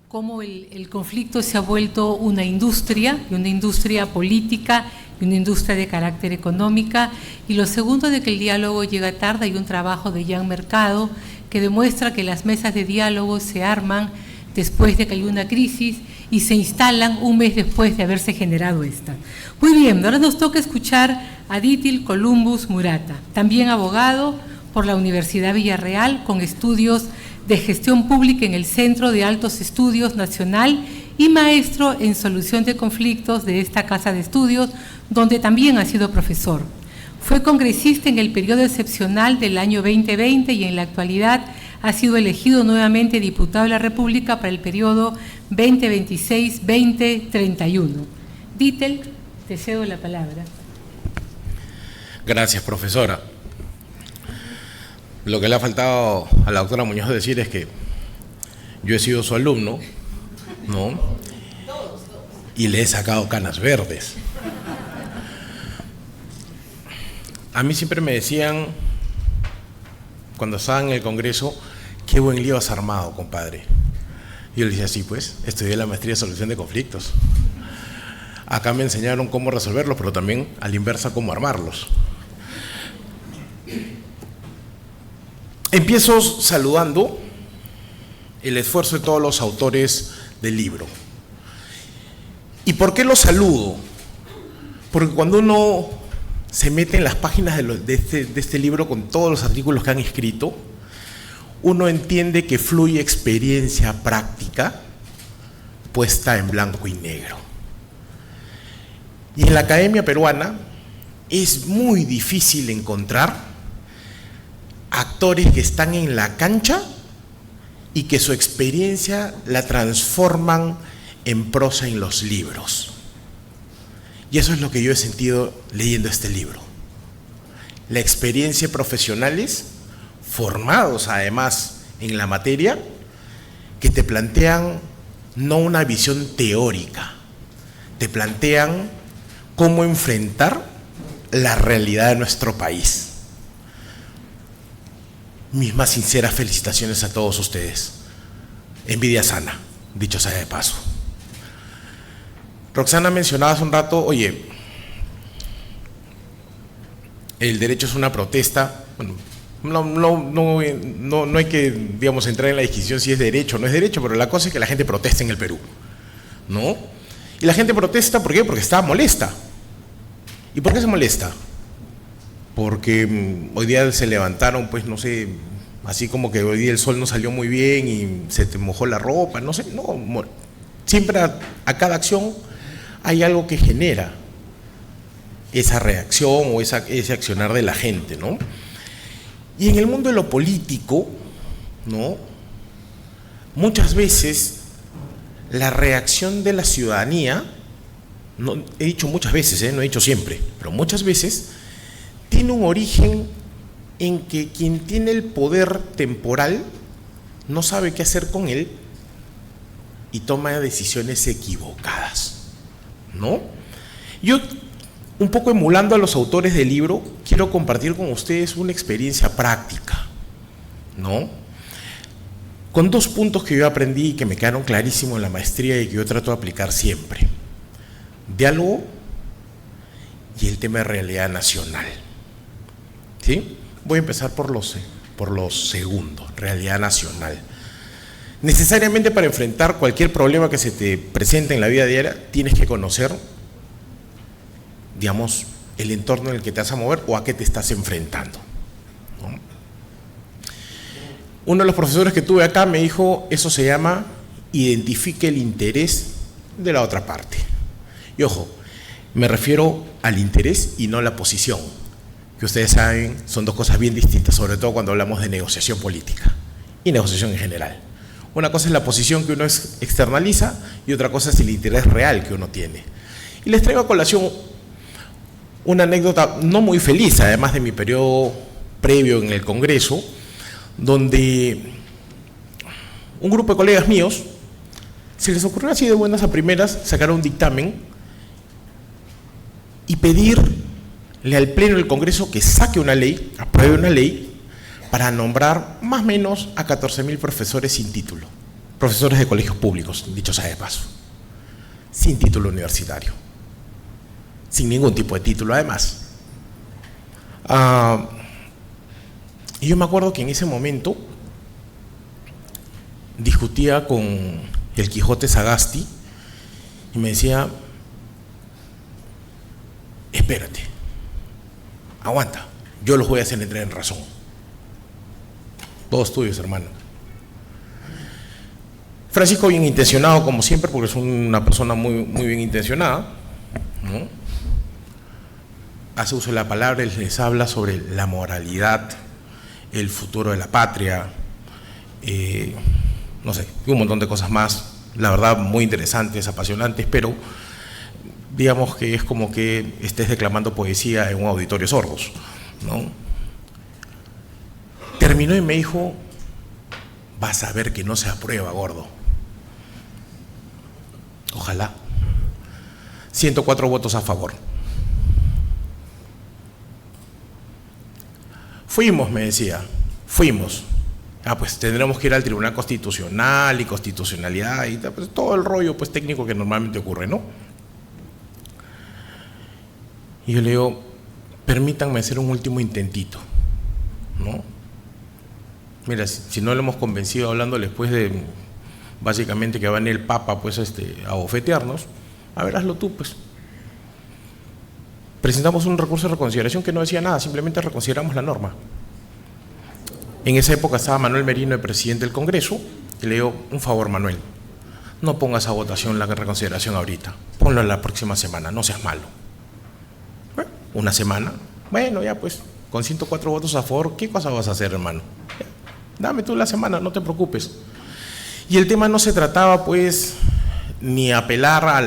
cómo el conflicto se ha vuelto una industria, y una industria política, y una industria de carácter económica, y lo segundo de que el diálogo llega tarde. Hay un trabajo de Jan Mercado que demuestra que las mesas de diálogo se arman después de que hay una crisis y se instalan un mes después de haberse generado esta. Muy bien, ahora nos toca escuchar a Dítil Columbus Murata, también abogado por la Universidad Villarreal, con estudios de gestión pública en el Centro de Altos Estudios Nacional y maestro en solución de conflictos de esta casa de estudios, donde también ha sido profesor. Fue congresista en el periodo excepcional del año 2020 y en la actualidad ha sido elegido nuevamente diputado de la República para el periodo 2026-2031. Dítil, te cedo la palabra. Gracias, profesora. Lo que le ha faltado a la doctora Muñoz decir es que yo he sido su alumno, ¿no? Y le he sacado canas verdes. A mí siempre me decían, cuando estaba en el Congreso, qué buen lío has armado, compadre. Y yo le decía, sí, pues, estudié la maestría de solución de conflictos. Acá me enseñaron cómo resolverlos, pero también a la inversa cómo armarlos. Empiezo saludando el esfuerzo de todos los autores del libro. ¿Y por qué los saludo? Porque cuando uno se mete en las páginas de este libro con todos los artículos que han escrito, uno entiende que fluye experiencia práctica puesta en blanco y negro. Y en la academia peruana es muy difícil encontrar actores que están en la cancha y que su experiencia la transforman en prosa en los libros. Y eso es lo que yo he sentido leyendo este libro. La experiencia de profesionales formados además en la materia, que te plantean no una visión teórica, te plantean cómo enfrentar la realidad de nuestro país. Mis más sinceras felicitaciones a todos ustedes. Envidia sana, dicho sea de paso. Roxana mencionaba hace un rato, oye, el derecho es una protesta. Bueno, no hay que, digamos, entrar en la discusión si es derecho o no es derecho, pero la cosa es que la gente protesta en el Perú, ¿no? Y la gente protesta, ¿por qué? Porque está molesta. ¿Y por qué se molesta? Porque hoy día se levantaron, pues no sé, así como que hoy día el sol no salió muy bien y se te mojó la ropa, no sé, no. Siempre a cada acción hay algo que genera esa reacción o ese accionar de la gente, ¿no? Y en el mundo de lo político, ¿no? Muchas veces la reacción de la ciudadanía, no, he dicho muchas veces, no he dicho siempre, pero muchas veces tiene un origen en que quien tiene el poder temporal no sabe qué hacer con él y toma decisiones equivocadas, ¿no? Yo, un poco emulando a los autores del libro, quiero compartir con ustedes una experiencia práctica, ¿no? Con 2 puntos que yo aprendí y que me quedaron clarísimos en la maestría y que yo trato de aplicar siempre: diálogo y el tema de realidad nacional. ¿Sí? Voy a empezar por los segundos, realidad nacional. Necesariamente para enfrentar cualquier problema que se te presente en la vida diaria, tienes que conocer, digamos, el entorno en el que te vas a mover o a qué te estás enfrentando, ¿no? Uno de los profesores que tuve acá me dijo, eso se llama identifique el interés de la otra parte. Y ojo, me refiero al interés y no a la posición, que ustedes saben son 2 cosas bien distintas, sobre todo cuando hablamos de negociación política y negociación en general. Una cosa es la posición que uno externaliza y otra cosa es el interés real que uno tiene. Y les traigo a colación una anécdota no muy feliz, además de mi periodo previo en el Congreso, donde un grupo de colegas míos se les ocurrió así de buenas a primeras sacar un dictamen y pedirle al Pleno del Congreso que saque una ley, apruebe una ley para nombrar más o menos a 14.000 profesores sin título, profesores de colegios públicos, dicho sea de paso, sin título universitario, sin ningún tipo de título además. Y yo me acuerdo que en ese momento discutía con el Quijote Sagasti y me decía, espérate, aguanta, yo los voy a hacer entrar en razón. Todos tuyos, hermano. Francisco, bien intencionado como siempre, porque es una persona muy, muy bien intencionada, ¿no? Hace uso de la palabra y les habla sobre la moralidad, el futuro de la patria, no sé, y un montón de cosas más, la verdad muy interesantes, apasionantes, pero digamos que es como que estés declamando poesía en un auditorio sordos, ¿no? Terminó y me dijo, vas a ver que no se aprueba, gordo. Ojalá. 104 votos a favor. Fuimos, me decía, fuimos. Pues tendremos que ir al Tribunal Constitucional y constitucionalidad y pues, todo el rollo pues técnico que normalmente ocurre, ¿no? Y yo le digo, permítanme hacer un último intentito, ¿no? Mira, si no lo hemos convencido hablándoles pues de básicamente que va a venir el Papa pues a bofetearnos, a ver, hazlo tú pues. Presentamos un recurso de reconsideración que no decía nada, simplemente reconsideramos la norma. En esa época estaba Manuel Merino, el presidente del Congreso, y le digo, un favor, Manuel, no pongas a votación la reconsideración ahorita, ponlo en la próxima semana, no seas malo. Una semana, bueno, ya pues, con 104 votos a favor, ¿qué cosa vas a hacer, hermano? Dame tú la semana, no te preocupes. Y el tema no se trataba pues ni apelar a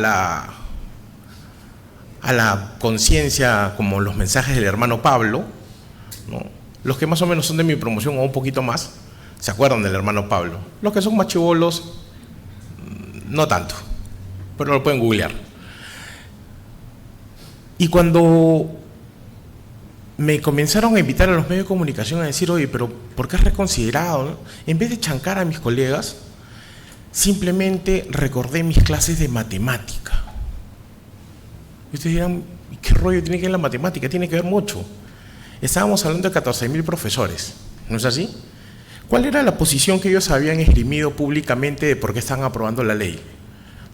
la conciencia como los mensajes del hermano Pablo, ¿no? Los que más o menos son de mi promoción o un poquito más, se acuerdan del hermano Pablo. Los que son más chibolos, no tanto, pero lo pueden googlear. Y cuando me comenzaron a invitar a los medios de comunicación a decir, oye, pero ¿por qué has reconsiderado, no? En vez de chancar a mis colegas, simplemente recordé mis clases de matemática. Y ustedes dirán, ¿qué rollo tiene que ver la matemática? Tiene que ver mucho. Estábamos hablando de 14.000 profesores, ¿no es así? ¿Cuál era la posición que ellos habían esgrimido públicamente de por qué estaban aprobando la ley?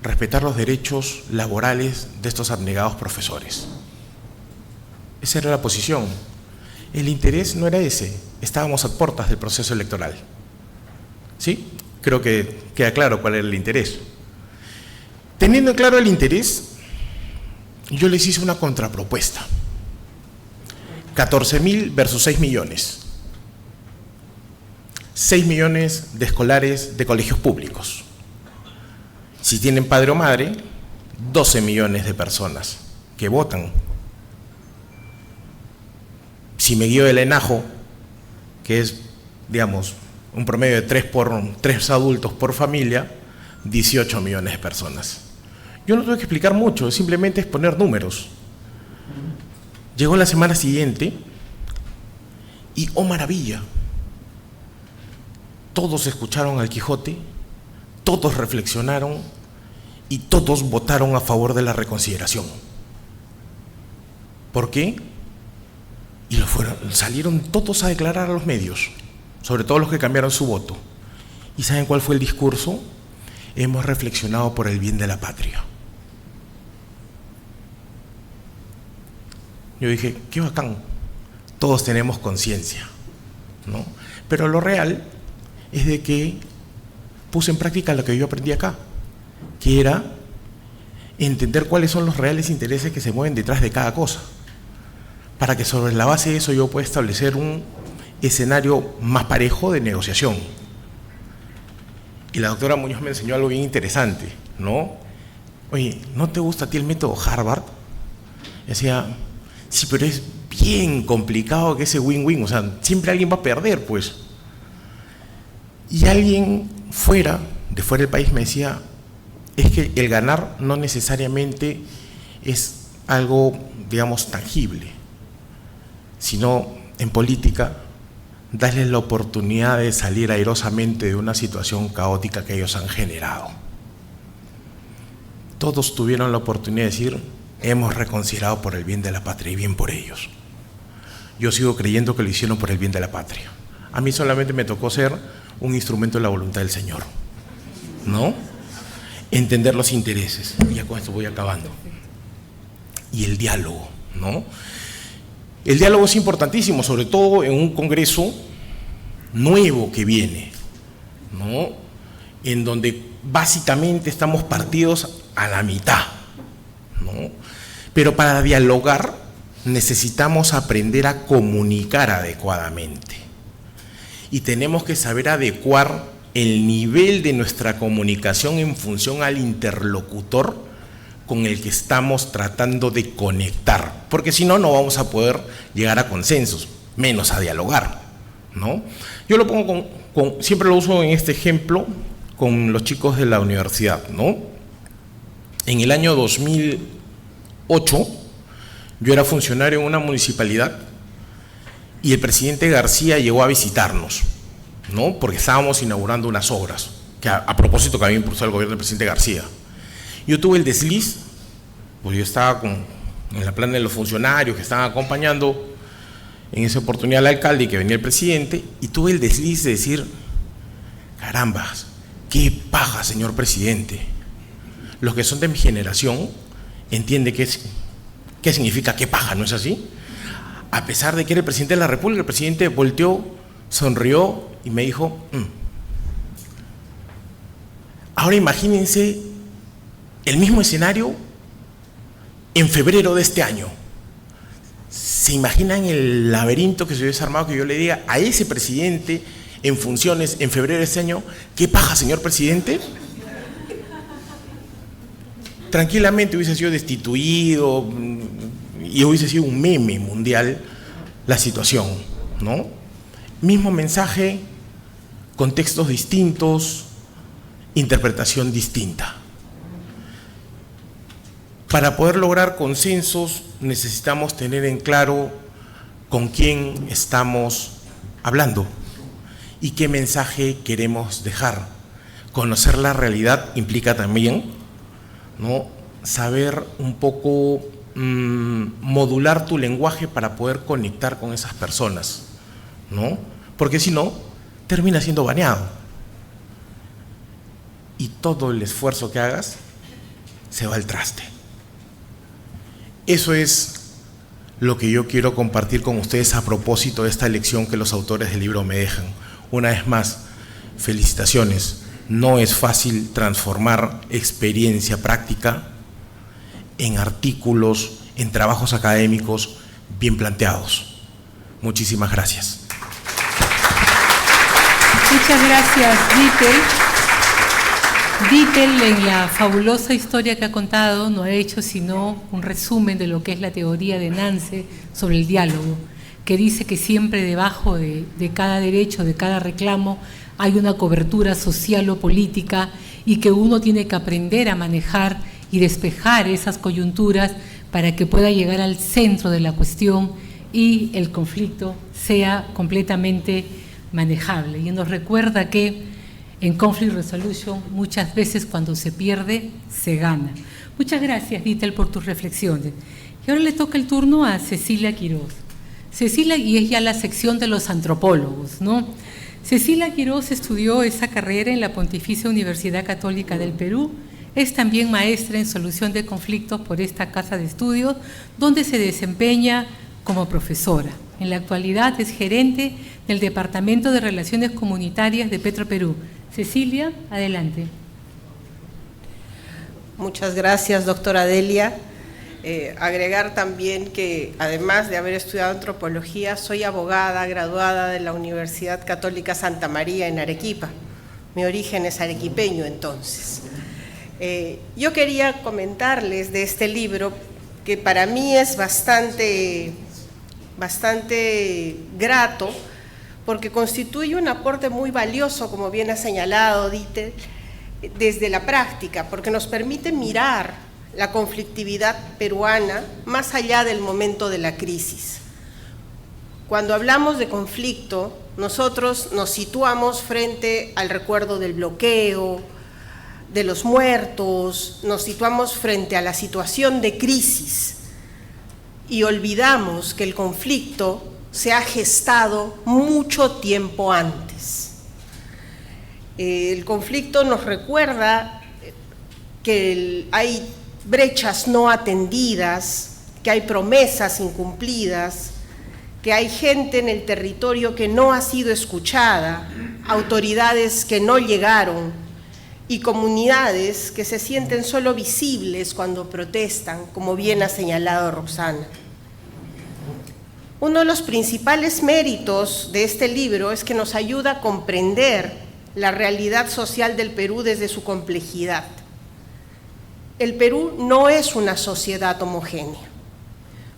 respetar los derechos laborales de estos abnegados profesores. Esa era la posición. El interés no era ese, estábamos a puertas del proceso electoral. ¿Sí? Creo que queda claro cuál era el interés. Teniendo claro el interés, yo les hice una contrapropuesta. 14.000 versus 6 millones. 6 millones de escolares de colegios públicos. Si tienen padre o madre, 12 millones de personas que votan. Si me guío del ENAJO, que es, digamos, un promedio de 3 adultos por familia, 18 millones de personas. Yo no tuve que explicar mucho, simplemente es poner números. Llegó la semana siguiente y, oh maravilla, todos escucharon al Quijote, todos reflexionaron y todos votaron a favor de la reconsideración. ¿Por qué? Y salieron todos a declarar a los medios, sobre todo los que cambiaron su voto. ¿Y saben cuál fue el discurso? Hemos reflexionado por el bien de la patria. Yo dije, qué bacán, todos tenemos conciencia, ¿no? Pero lo real es de que puse en práctica lo que yo aprendí acá, que era entender cuáles son los reales intereses que se mueven detrás de cada cosa, para que sobre la base de eso yo pueda establecer un escenario más parejo de negociación. Y la doctora Muñoz me enseñó algo bien interesante, ¿no? Oye, ¿no te gusta a ti el método Harvard? Y decía, sí, pero es bien complicado que ese win-win, o sea, siempre alguien va a perder, pues. Y alguien de fuera del país me decía, es que el ganar no necesariamente es algo, digamos, tangible, sino en política, darles la oportunidad de salir airosamente de una situación caótica que ellos han generado. Todos tuvieron la oportunidad de decir, hemos reconsiderado por el bien de la patria y bien por ellos. Yo sigo creyendo que lo hicieron por el bien de la patria. A mí solamente me tocó ser un instrumento de la voluntad del Señor, ¿no? Entender los intereses. Y ya con esto voy acabando. Y el diálogo, ¿no? El diálogo es importantísimo, sobre todo en un congreso nuevo que viene, ¿no? En donde básicamente estamos partidos a la mitad, ¿no? Pero para dialogar necesitamos aprender a comunicar adecuadamente. Y tenemos que saber adecuar el nivel de nuestra comunicación en función al interlocutor con el que estamos tratando de conectar, porque si no, no vamos a poder llegar a consensos, menos a dialogar, ¿no? Yo lo pongo siempre lo uso en este ejemplo con los chicos de la universidad, ¿no? En el año 2008, yo era funcionario en una municipalidad y el presidente García llegó a visitarnos, ¿no? Porque estábamos inaugurando unas obras, que a propósito que había impulsado el gobierno del presidente García. Yo tuve el desliz, pues yo estaba en la plana de los funcionarios que estaban acompañando en esa oportunidad al alcalde y que venía el presidente, y tuve el desliz de decir, carambas, qué paja, señor presidente. Los que son de mi generación entienden qué significa qué paja, ¿no es así? A pesar de que era el presidente de la República, el presidente volteó, sonrió y me dijo, ahora imagínense el mismo escenario en febrero de este año. ¿Se imaginan el laberinto que se hubiese armado que yo le diga a ese presidente en funciones en febrero de este año, qué paja, señor presidente? Tranquilamente hubiese sido destituido y hubiese sido un meme mundial la situación, ¿no? Mismo mensaje, contextos distintos, interpretación distinta. Para poder lograr consensos necesitamos tener en claro con quién estamos hablando y qué mensaje queremos dejar. Conocer la realidad implica también, ¿no?, saber un poco modular tu lenguaje para poder conectar con esas personas, ¿no? Porque si no, termina siendo baneado. Y todo el esfuerzo que hagas se va al traste. Eso es lo que yo quiero compartir con ustedes a propósito de esta lección que los autores del libro me dejan. Una vez más, felicitaciones. No es fácil transformar experiencia práctica en artículos, en trabajos académicos bien planteados. Muchísimas gracias. Muchas gracias, Dittel. Dittel, en la fabulosa historia que ha contado, no ha hecho sino un resumen de lo que es la teoría de Nance sobre el diálogo, que dice que siempre debajo de cada derecho, de cada reclamo, hay una cobertura social o política y que uno tiene que aprender a manejar y despejar esas coyunturas para que pueda llegar al centro de la cuestión y el conflicto sea completamente manejable. Y nos recuerda que en Conflict Resolution muchas veces cuando se pierde, se gana. Muchas gracias, Dittel, por tus reflexiones. Y ahora le toca el turno a Cecilia Quiroz. Cecilia, y es ya la sección de los antropólogos, ¿no? Cecilia Quiroz estudió esa carrera en la Pontificia Universidad Católica del Perú. Es también maestra en solución de conflictos por esta casa de estudios, donde se desempeña como profesora. En la actualidad es gerente del Departamento de Relaciones Comunitarias de Petroperú. Cecilia, adelante. Muchas gracias, doctora Delia. Agregar también que, además de haber estudiado antropología, soy abogada graduada de la Universidad Católica Santa María en Arequipa. Mi origen es arequipeño, entonces. Yo quería comentarles de este libro, que para mí es bastante grato, porque constituye un aporte muy valioso, como bien ha señalado Dittel, desde la práctica, porque nos permite mirar la conflictividad peruana más allá del momento de la crisis. Cuando hablamos de conflicto, nosotros nos situamos frente al recuerdo del bloqueo, de los muertos, nos situamos frente a la situación de crisis y olvidamos que el conflicto se ha gestado mucho tiempo antes. El conflicto nos recuerda que hay brechas no atendidas, que hay promesas incumplidas, que hay gente en el territorio que no ha sido escuchada, autoridades que no llegaron y comunidades que se sienten solo visibles cuando protestan, como bien ha señalado Roxana. Uno de los principales méritos de este libro es que nos ayuda a comprender la realidad social del Perú desde su complejidad. El Perú no es una sociedad homogénea.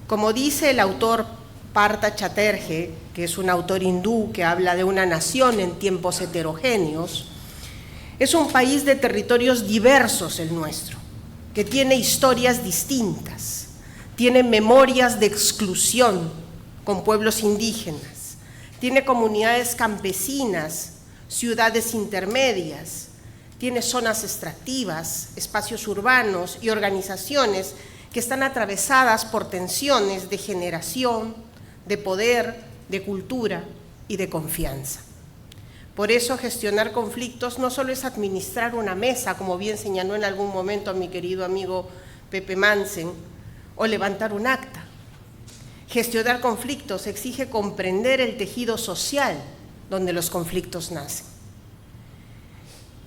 Como dice el autor Partha Chatterjee, que es un autor hindú que habla de una nación en tiempos heterogéneos, es un país de territorios diversos el nuestro, que tiene historias distintas, tiene memorias de exclusión con pueblos indígenas, tiene comunidades campesinas, ciudades intermedias, tiene zonas extractivas, espacios urbanos y organizaciones que están atravesadas por tensiones de generación, de poder, de cultura y de confianza. Por eso gestionar conflictos no solo es administrar una mesa, como bien señaló en algún momento a mi querido amigo Pepe Mansen, o levantar un acta. Gestionar conflictos exige comprender el tejido social donde los conflictos nacen.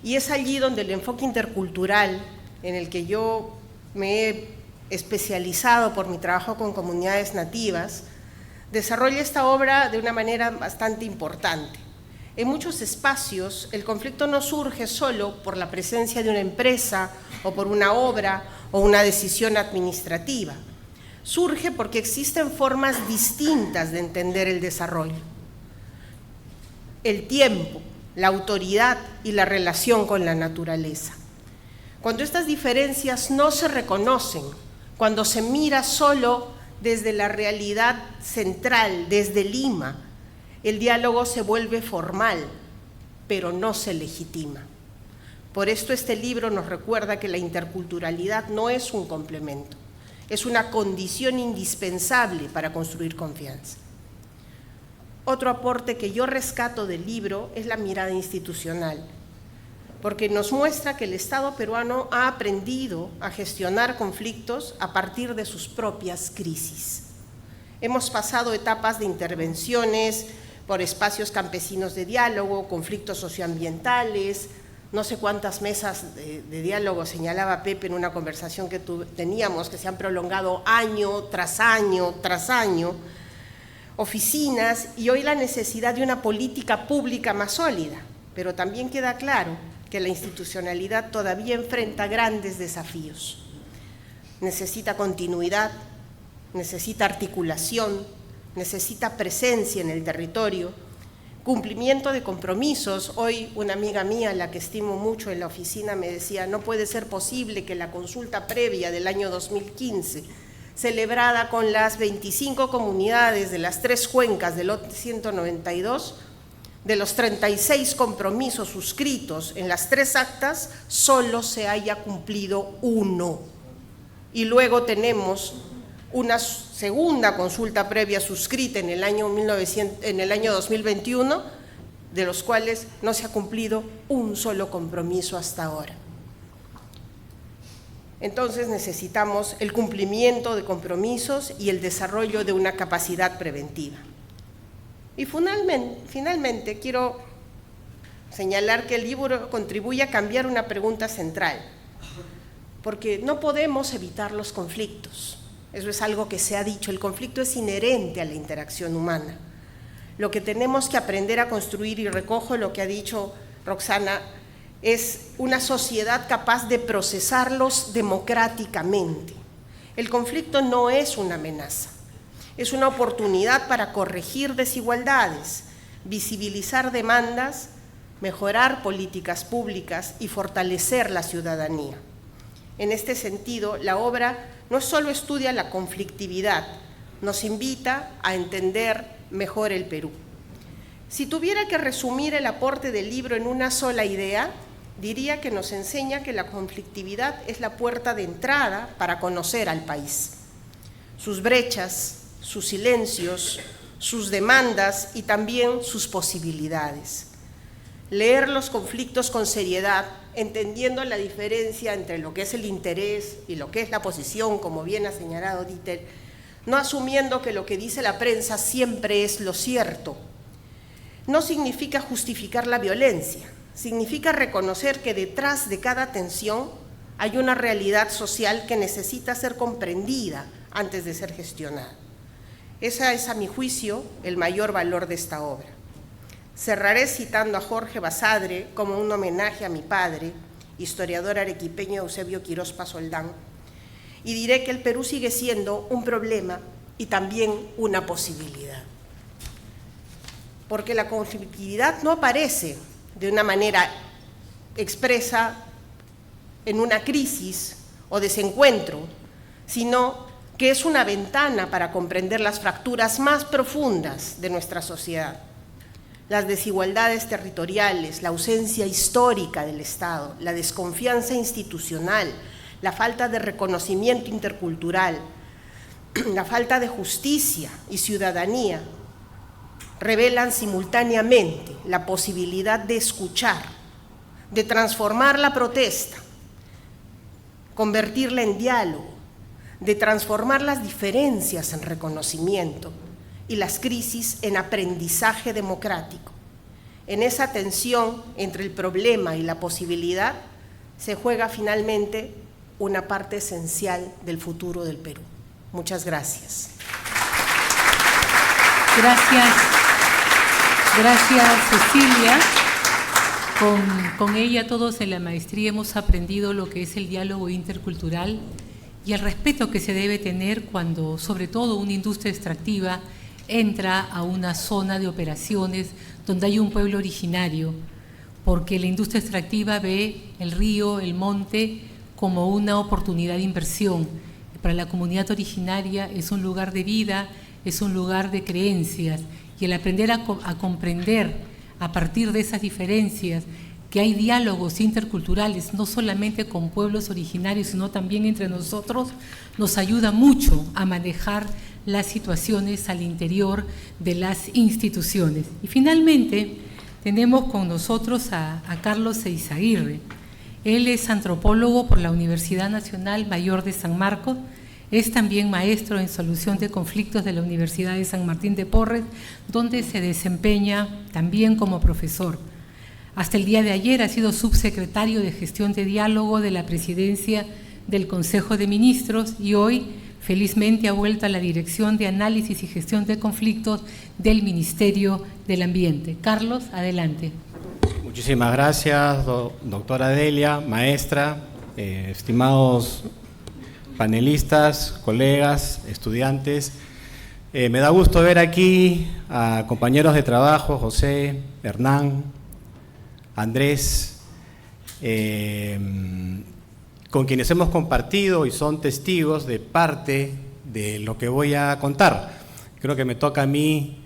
Y es allí donde el enfoque intercultural, en el que yo me he especializado por mi trabajo con comunidades nativas, desarrolla esta obra de una manera bastante importante. En muchos espacios, el conflicto no surge solo por la presencia de una empresa o por una obra o una decisión administrativa. Surge porque existen formas distintas de entender el desarrollo. El tiempo, la autoridad y la relación con la naturaleza. Cuando estas diferencias no se reconocen, cuando se mira solo desde la realidad central, desde Lima, el diálogo se vuelve formal, pero no se legitima. Por esto este libro nos recuerda que la interculturalidad no es un complemento, es una condición indispensable para construir confianza. Otro aporte que yo rescato del libro es la mirada institucional. porque nos muestra que el Estado peruano ha aprendido a gestionar conflictos a partir de sus propias crisis. Hemos pasado etapas de intervenciones por espacios campesinos de diálogo, conflictos socioambientales, no sé cuántas mesas de diálogo señalaba Pepe en una conversación que teníamos, que se han prolongado año tras año tras año, oficinas, y hoy la necesidad de una política pública más sólida, pero también queda claro que la institucionalidad todavía enfrenta grandes desafíos. Necesita continuidad, necesita articulación, necesita presencia en el territorio, cumplimiento de compromisos. Hoy una amiga mía, la que estimo mucho en la oficina, me decía, no puede ser posible que la consulta previa del año 2015, celebrada con las 25 comunidades de las 3 cuencas del lote 192, de los 36 compromisos suscritos en las 3 actas, solo se haya cumplido 1. Y luego tenemos una segunda consulta previa suscrita en el año 2021, de los cuales no se ha cumplido un solo compromiso hasta ahora. Entonces necesitamos el cumplimiento de compromisos y el desarrollo de una capacidad preventiva. Y finalmente quiero señalar que el libro contribuye a cambiar una pregunta central, porque no podemos evitar los conflictos. Eso es algo que se ha dicho, el conflicto es inherente a la interacción humana. Lo que tenemos que aprender a construir, y recojo lo que ha dicho Roxana, es una sociedad capaz de procesarlos democráticamente. El conflicto no es una amenaza, es una oportunidad para corregir desigualdades, visibilizar demandas, mejorar políticas públicas y fortalecer la ciudadanía. En este sentido, la obra no solo estudia la conflictividad, nos invita a entender mejor el Perú. Si tuviera que resumir el aporte del libro en una sola idea, diría que nos enseña que la conflictividad es la puerta de entrada para conocer al país, sus brechas, sus silencios, sus demandas y también sus posibilidades. Leer los conflictos con seriedad, entendiendo la diferencia entre lo que es el interés y lo que es la posición, como bien ha señalado Dieter, no asumiendo que lo que dice la prensa siempre es lo cierto. No significa justificar la violencia, significa reconocer que detrás de cada tensión hay una realidad social que necesita ser comprendida antes de ser gestionada. Ese es, a mi juicio, el mayor valor de esta obra. Cerraré citando a Jorge Basadre como un homenaje a mi padre, historiador arequipeño Eusebio Quirós Pasoldán, y diré que el Perú sigue siendo un problema y también una posibilidad. Porque la conflictividad no aparece de una manera expresa en una crisis o desencuentro, sino que es una ventana para comprender las fracturas más profundas de nuestra sociedad. Las desigualdades territoriales, la ausencia histórica del Estado, la desconfianza institucional, la falta de reconocimiento intercultural, la falta de justicia y ciudadanía, revelan simultáneamente la posibilidad de escuchar, de transformar la protesta, convertirla en diálogo, de transformar las diferencias en reconocimiento y las crisis en aprendizaje democrático. En esa tensión entre el problema y la posibilidad se juega finalmente una parte esencial del futuro del Perú. Muchas gracias. Gracias Cecilia. Con ella todos en la maestría hemos aprendido lo que es el diálogo intercultural y el respeto que se debe tener cuando, sobre todo, una industria extractiva entra a una zona de operaciones donde hay un pueblo originario, porque la industria extractiva ve el río, el monte, como una oportunidad de inversión. Para la comunidad originaria es un lugar de vida, es un lugar de creencias, y el aprender a comprender a partir de esas diferencias que hay diálogos interculturales, no solamente con pueblos originarios, sino también entre nosotros, nos ayuda mucho a manejar las situaciones al interior de las instituciones. Y finalmente, Tenemos con nosotros a Carlos Eizaguirre. Él es antropólogo por la Universidad Nacional Mayor de San Marcos, es también maestro en solución de conflictos de la Universidad de San Martín de Porres, donde se desempeña también como profesor. Hasta el día de ayer ha sido subsecretario de Gestión de Diálogo de la Presidencia del Consejo de Ministros y hoy felizmente ha vuelto a la Dirección de Análisis y Gestión de Conflictos del Ministerio del Ambiente. Carlos, adelante. Muchísimas gracias, doctora Delia, maestra, estimados panelistas, colegas, estudiantes. Me da gusto ver aquí a compañeros de trabajo, José, Hernán, Andrés, con quienes hemos compartido y son testigos de parte de lo que voy a contar. Creo que me toca a mí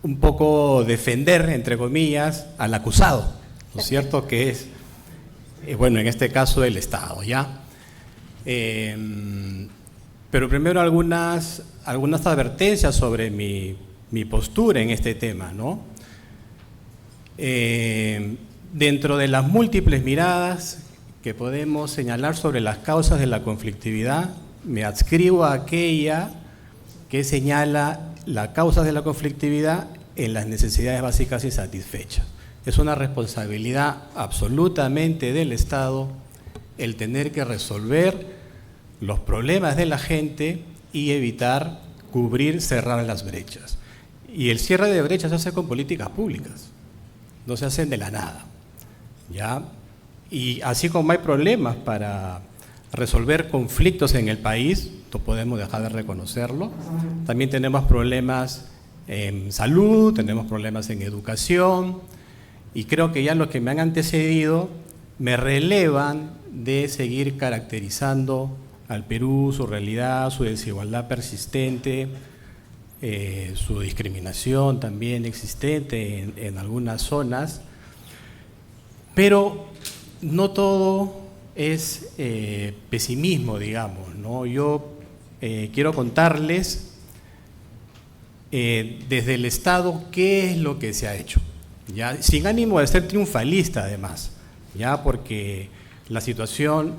un poco defender, entre comillas, al acusado, ¿no es cierto? Que es, bueno, en este caso el Estado, ¿ya? Pero primero algunas advertencias sobre mi postura en este tema, ¿no? Dentro de las múltiples miradas que podemos señalar sobre las causas de la conflictividad, me adscribo a aquella que señala las causas de la conflictividad en las necesidades básicas insatisfechas. Es una responsabilidad absolutamente del Estado el tener que resolver los problemas de la gente y evitar cubrir, cerrar las brechas. Y el cierre de brechas se hace con políticas públicas, no se hacen de la nada, ¿ya? Y así como hay problemas para resolver conflictos en el país, no podemos dejar de reconocerlo, también tenemos problemas en salud, tenemos problemas en educación, y creo que ya los que me han antecedido me relevan de seguir caracterizando al Perú, su realidad, su desigualdad persistente, su discriminación también existente en algunas zonas, pero no todo es pesimismo, digamos, ¿no? Yo quiero contarles desde el Estado qué es lo que se ha hecho, ¿ya? Sin ánimo de ser triunfalista además, ¿ya? Porque la situación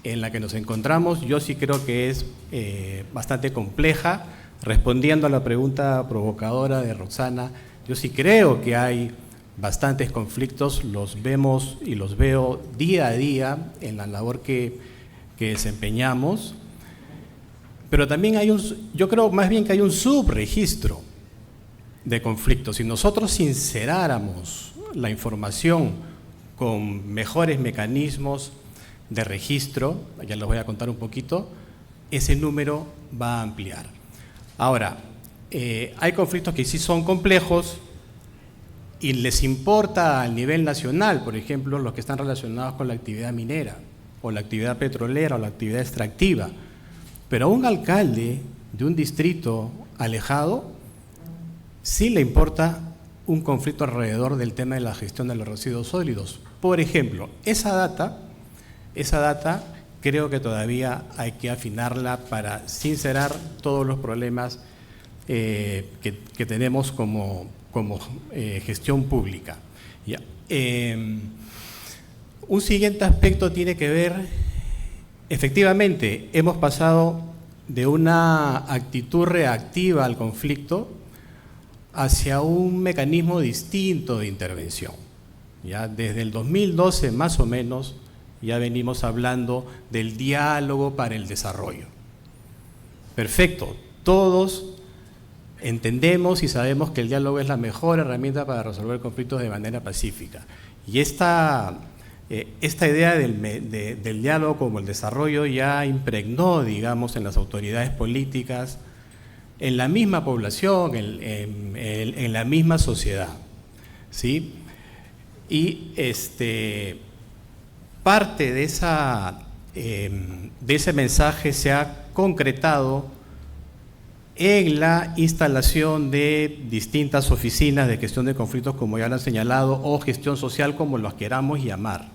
en la que nos encontramos yo sí creo que es bastante compleja. Respondiendo a la pregunta provocadora de Roxana, yo sí creo que hay bastantes conflictos, los vemos y los veo día a día en la labor que desempeñamos, pero también yo creo más bien que hay un subregistro de conflictos. Si nosotros sinceráramos la información con mejores mecanismos de registro, ya les voy a contar un poquito, ese número va a ampliar. Ahora, hay conflictos que sí son complejos y les importa al nivel nacional, por ejemplo, los que están relacionados con la actividad minera o la actividad petrolera o la actividad extractiva. Pero a un alcalde de un distrito alejado sí le importa un conflicto alrededor del tema de la gestión de los residuos sólidos. Por ejemplo, esa data creo que todavía hay que afinarla para sincerar todos los problemas que tenemos como gestión pública. Ya. Un siguiente aspecto tiene que ver, efectivamente, hemos pasado de una actitud reactiva al conflicto hacia un mecanismo distinto de intervención. Ya desde el 2012 más o menos ya venimos hablando del diálogo para el desarrollo. Perfecto, todos entendemos y sabemos que el diálogo es la mejor herramienta para resolver conflictos de manera pacífica. Y esta idea del diálogo como el desarrollo ya impregnó, digamos, en las autoridades políticas, en la misma población, en la misma sociedad, ¿sí? Y parte de ese mensaje se ha concretado en la instalación de distintas oficinas de gestión de conflictos, como ya lo han señalado, o gestión social, como los queramos llamar.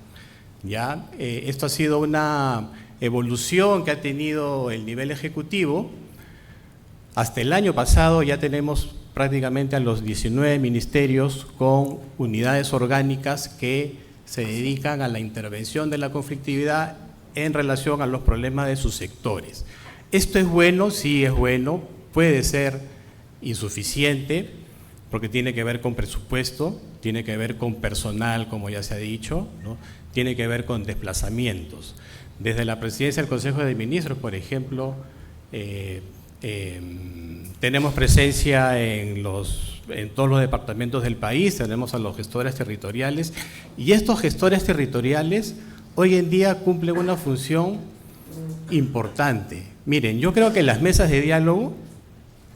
¿Ya? Esto ha sido una evolución que ha tenido el nivel ejecutivo. Hasta el año pasado ya tenemos prácticamente a los 19 ministerios con unidades orgánicas que se dedican a la intervención de la conflictividad en relación a los problemas de sus sectores. ¿Esto es bueno? Sí, es bueno. Puede ser insuficiente porque tiene que ver con presupuesto, tiene que ver con personal, como ya se ha dicho, ¿no? Tiene que ver con desplazamientos. Desde la presidencia del Consejo de Ministros, por ejemplo, tenemos presencia en todos los departamentos del país, tenemos a los gestores territoriales, y estos gestores territoriales hoy en día cumplen una función importante. Miren, yo creo que las mesas de diálogo,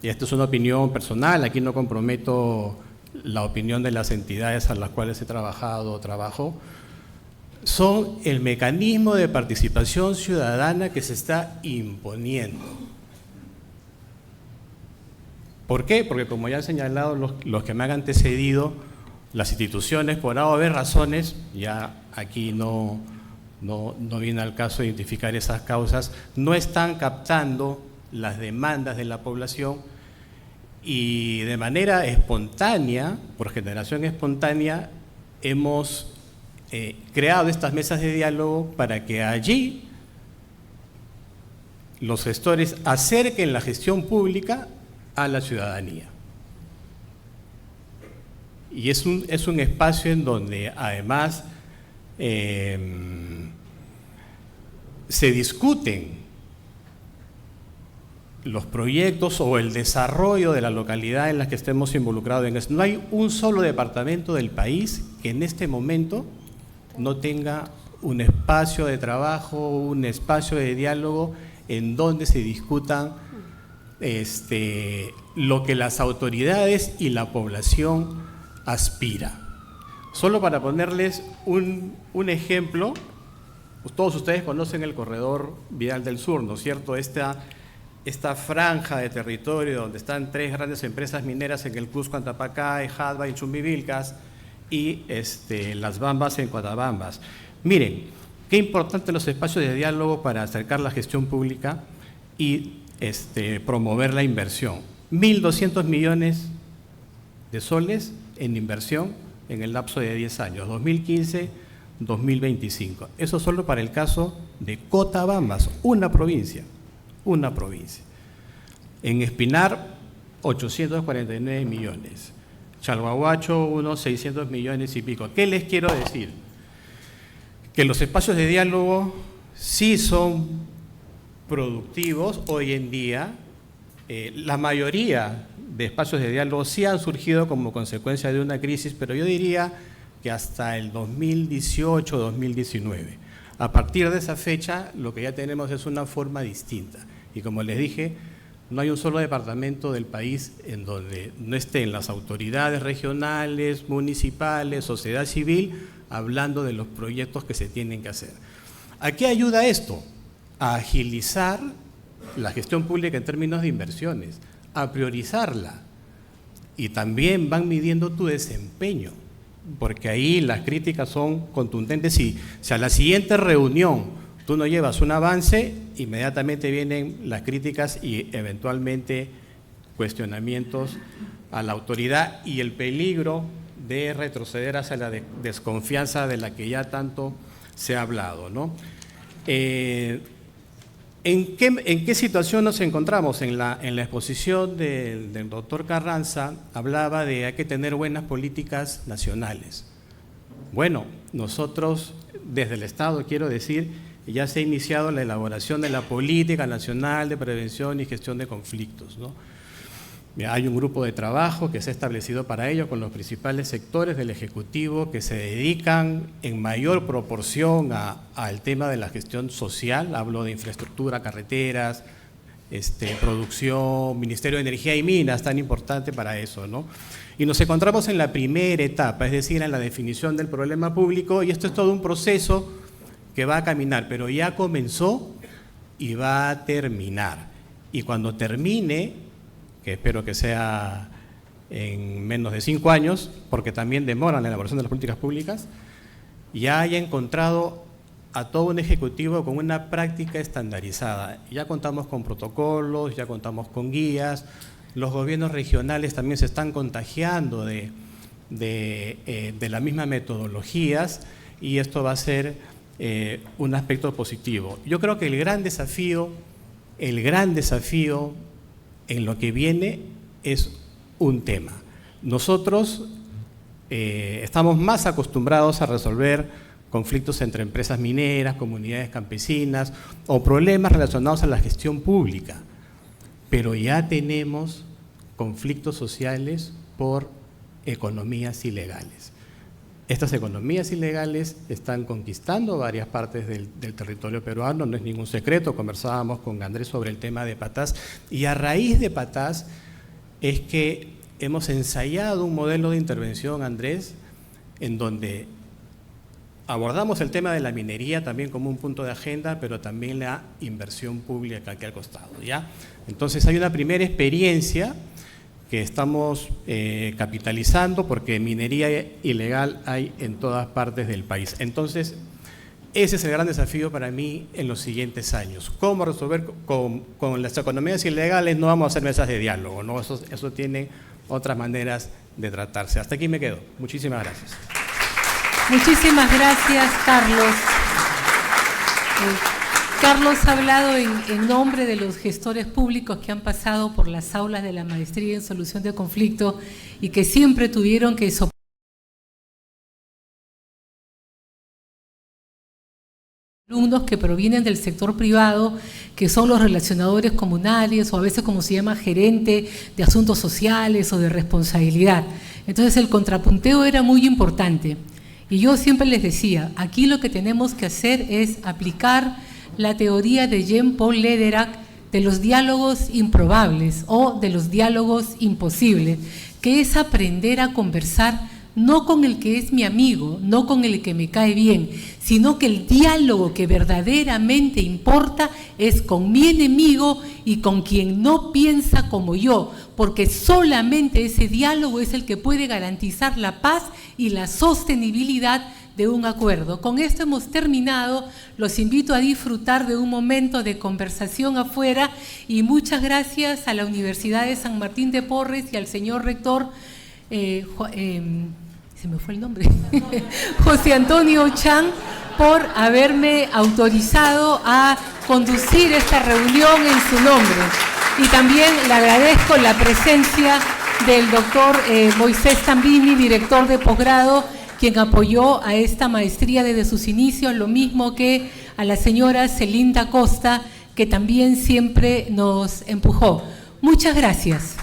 y esto es una opinión personal, aquí no comprometo la opinión de las entidades a las cuales he trabajado o trabajo, son el mecanismo de participación ciudadana que se está imponiendo. ¿Por qué? Porque como ya han señalado los que me han antecedido, las instituciones, por A o B razones, ya aquí no viene al caso identificar esas causas, no están captando las demandas de la población y de manera espontánea, por generación espontánea, hemos creado estas mesas de diálogo para que allí los gestores acerquen la gestión pública a la ciudadanía. Y es un espacio en donde además se discuten los proyectos o el desarrollo de la localidad en la que estemos involucrados en eso. No hay un solo departamento del país que en este momento no tenga un espacio de trabajo, un espacio de diálogo en donde se discutan lo que las autoridades y la población aspira. Solo para ponerles un ejemplo, todos ustedes conocen el corredor vial del sur, ¿no es cierto? Esta franja de territorio donde están 3 grandes empresas mineras en el Cusco, Antapacay, Jadba y Chumbivilcas, y Las Bambas en Cotabambas. Miren, qué importantes los espacios de diálogo para acercar la gestión pública y promover la inversión. 1.200 millones de soles en inversión en el lapso de 10 años, 2015-2025. Eso solo para el caso de Cotabambas, una provincia. En Espinar, 849 millones. Chalhuahuacho, unos 600 millones y pico. ¿Qué les quiero decir? Que los espacios de diálogo sí son productivos hoy en día. La mayoría de espacios de diálogo sí han surgido como consecuencia de una crisis, pero yo diría que hasta el 2018-2019. A partir de esa fecha, lo que ya tenemos es una forma distinta. Y como les dije, no hay un solo departamento del país en donde no estén las autoridades regionales, municipales, sociedad civil, hablando de los proyectos que se tienen que hacer. ¿A qué ayuda esto? A agilizar la gestión pública en términos de inversiones, a priorizarla. Y también van midiendo tu desempeño, porque ahí las críticas son contundentes. Si a la siguiente reunión tú no llevas un avance, inmediatamente vienen las críticas y eventualmente cuestionamientos a la autoridad y el peligro de retroceder hacia la desconfianza de la que ya tanto se ha hablado, ¿no? ¿En qué situación nos encontramos? En la exposición del doctor Carranza hablaba de hay que tener buenas políticas nacionales. Bueno, nosotros desde el Estado, quiero decir, ya se ha iniciado la elaboración de la Política Nacional de Prevención y Gestión de Conflictos, ¿no? Hay un grupo de trabajo que se ha establecido para ello con los principales sectores del Ejecutivo que se dedican en mayor proporción al tema de la gestión social. Hablo de infraestructura, carreteras, producción, Ministerio de Energía y Minas, tan importante para eso, ¿no? Y nos encontramos en la primera etapa, es decir, en la definición del problema público, y esto es todo un proceso que va a caminar, pero ya comenzó y va a terminar. Y cuando termine, que espero que sea en menos de 5 años, porque también demoran la elaboración de las políticas públicas, ya haya encontrado a todo un ejecutivo con una práctica estandarizada. Ya contamos con protocolos, ya contamos con guías, Los gobiernos regionales también se están contagiando de las mismas metodologías y esto va a ser un aspecto positivo. Yo creo que el gran desafío en lo que viene es un tema. Nosotros estamos más acostumbrados a resolver conflictos entre empresas mineras, comunidades campesinas o problemas relacionados a la gestión pública, pero ya tenemos conflictos sociales por economías ilegales. Estas economías ilegales están conquistando varias partes del territorio peruano, no es ningún secreto, conversábamos con Andrés sobre el tema de Patás, y a raíz de Patás es que hemos ensayado un modelo de intervención, Andrés, en donde abordamos el tema de la minería también como un punto de agenda, pero también la inversión pública aquí al costado, ¿ya? Entonces hay una primera experiencia que estamos capitalizando porque minería ilegal hay en todas partes del país. Entonces, ese es el gran desafío para mí en los siguientes años. ¿Cómo resolver con las economías ilegales? No vamos a hacer mesas de diálogo, ¿no? Eso tiene otras maneras de tratarse. Hasta aquí me quedo. Muchísimas gracias. Muchísimas gracias, Carlos. Carlos ha hablado en nombre de los gestores públicos que han pasado por las aulas de la maestría en solución de conflicto y que siempre tuvieron que soportar alumnos que provienen del sector privado, que son los relacionadores comunales o a veces como se llama gerente de asuntos sociales o de responsabilidad. Entonces el contrapunteo era muy importante. Y yo siempre les decía, aquí lo que tenemos que hacer es aplicar la teoría de Jean-Paul Lederach de los diálogos improbables o de los diálogos imposibles, que es aprender a conversar no con el que es mi amigo, no con el que me cae bien, sino que el diálogo que verdaderamente importa es con mi enemigo y con quien no piensa como yo, porque solamente ese diálogo es el que puede garantizar la paz y la sostenibilidad de un acuerdo. Con esto hemos terminado. Los invito a disfrutar de un momento de conversación afuera y muchas gracias a la Universidad de San Martín de Porres y al señor rector se me fue el nombre, José Antonio Chan, por haberme autorizado a conducir esta reunión en su nombre. Y también le agradezco la presencia del doctor Moisés Tambini, director de posgrado, quien apoyó a esta maestría desde sus inicios, lo mismo que a la señora Celinda Costa, que también siempre nos empujó. Muchas gracias.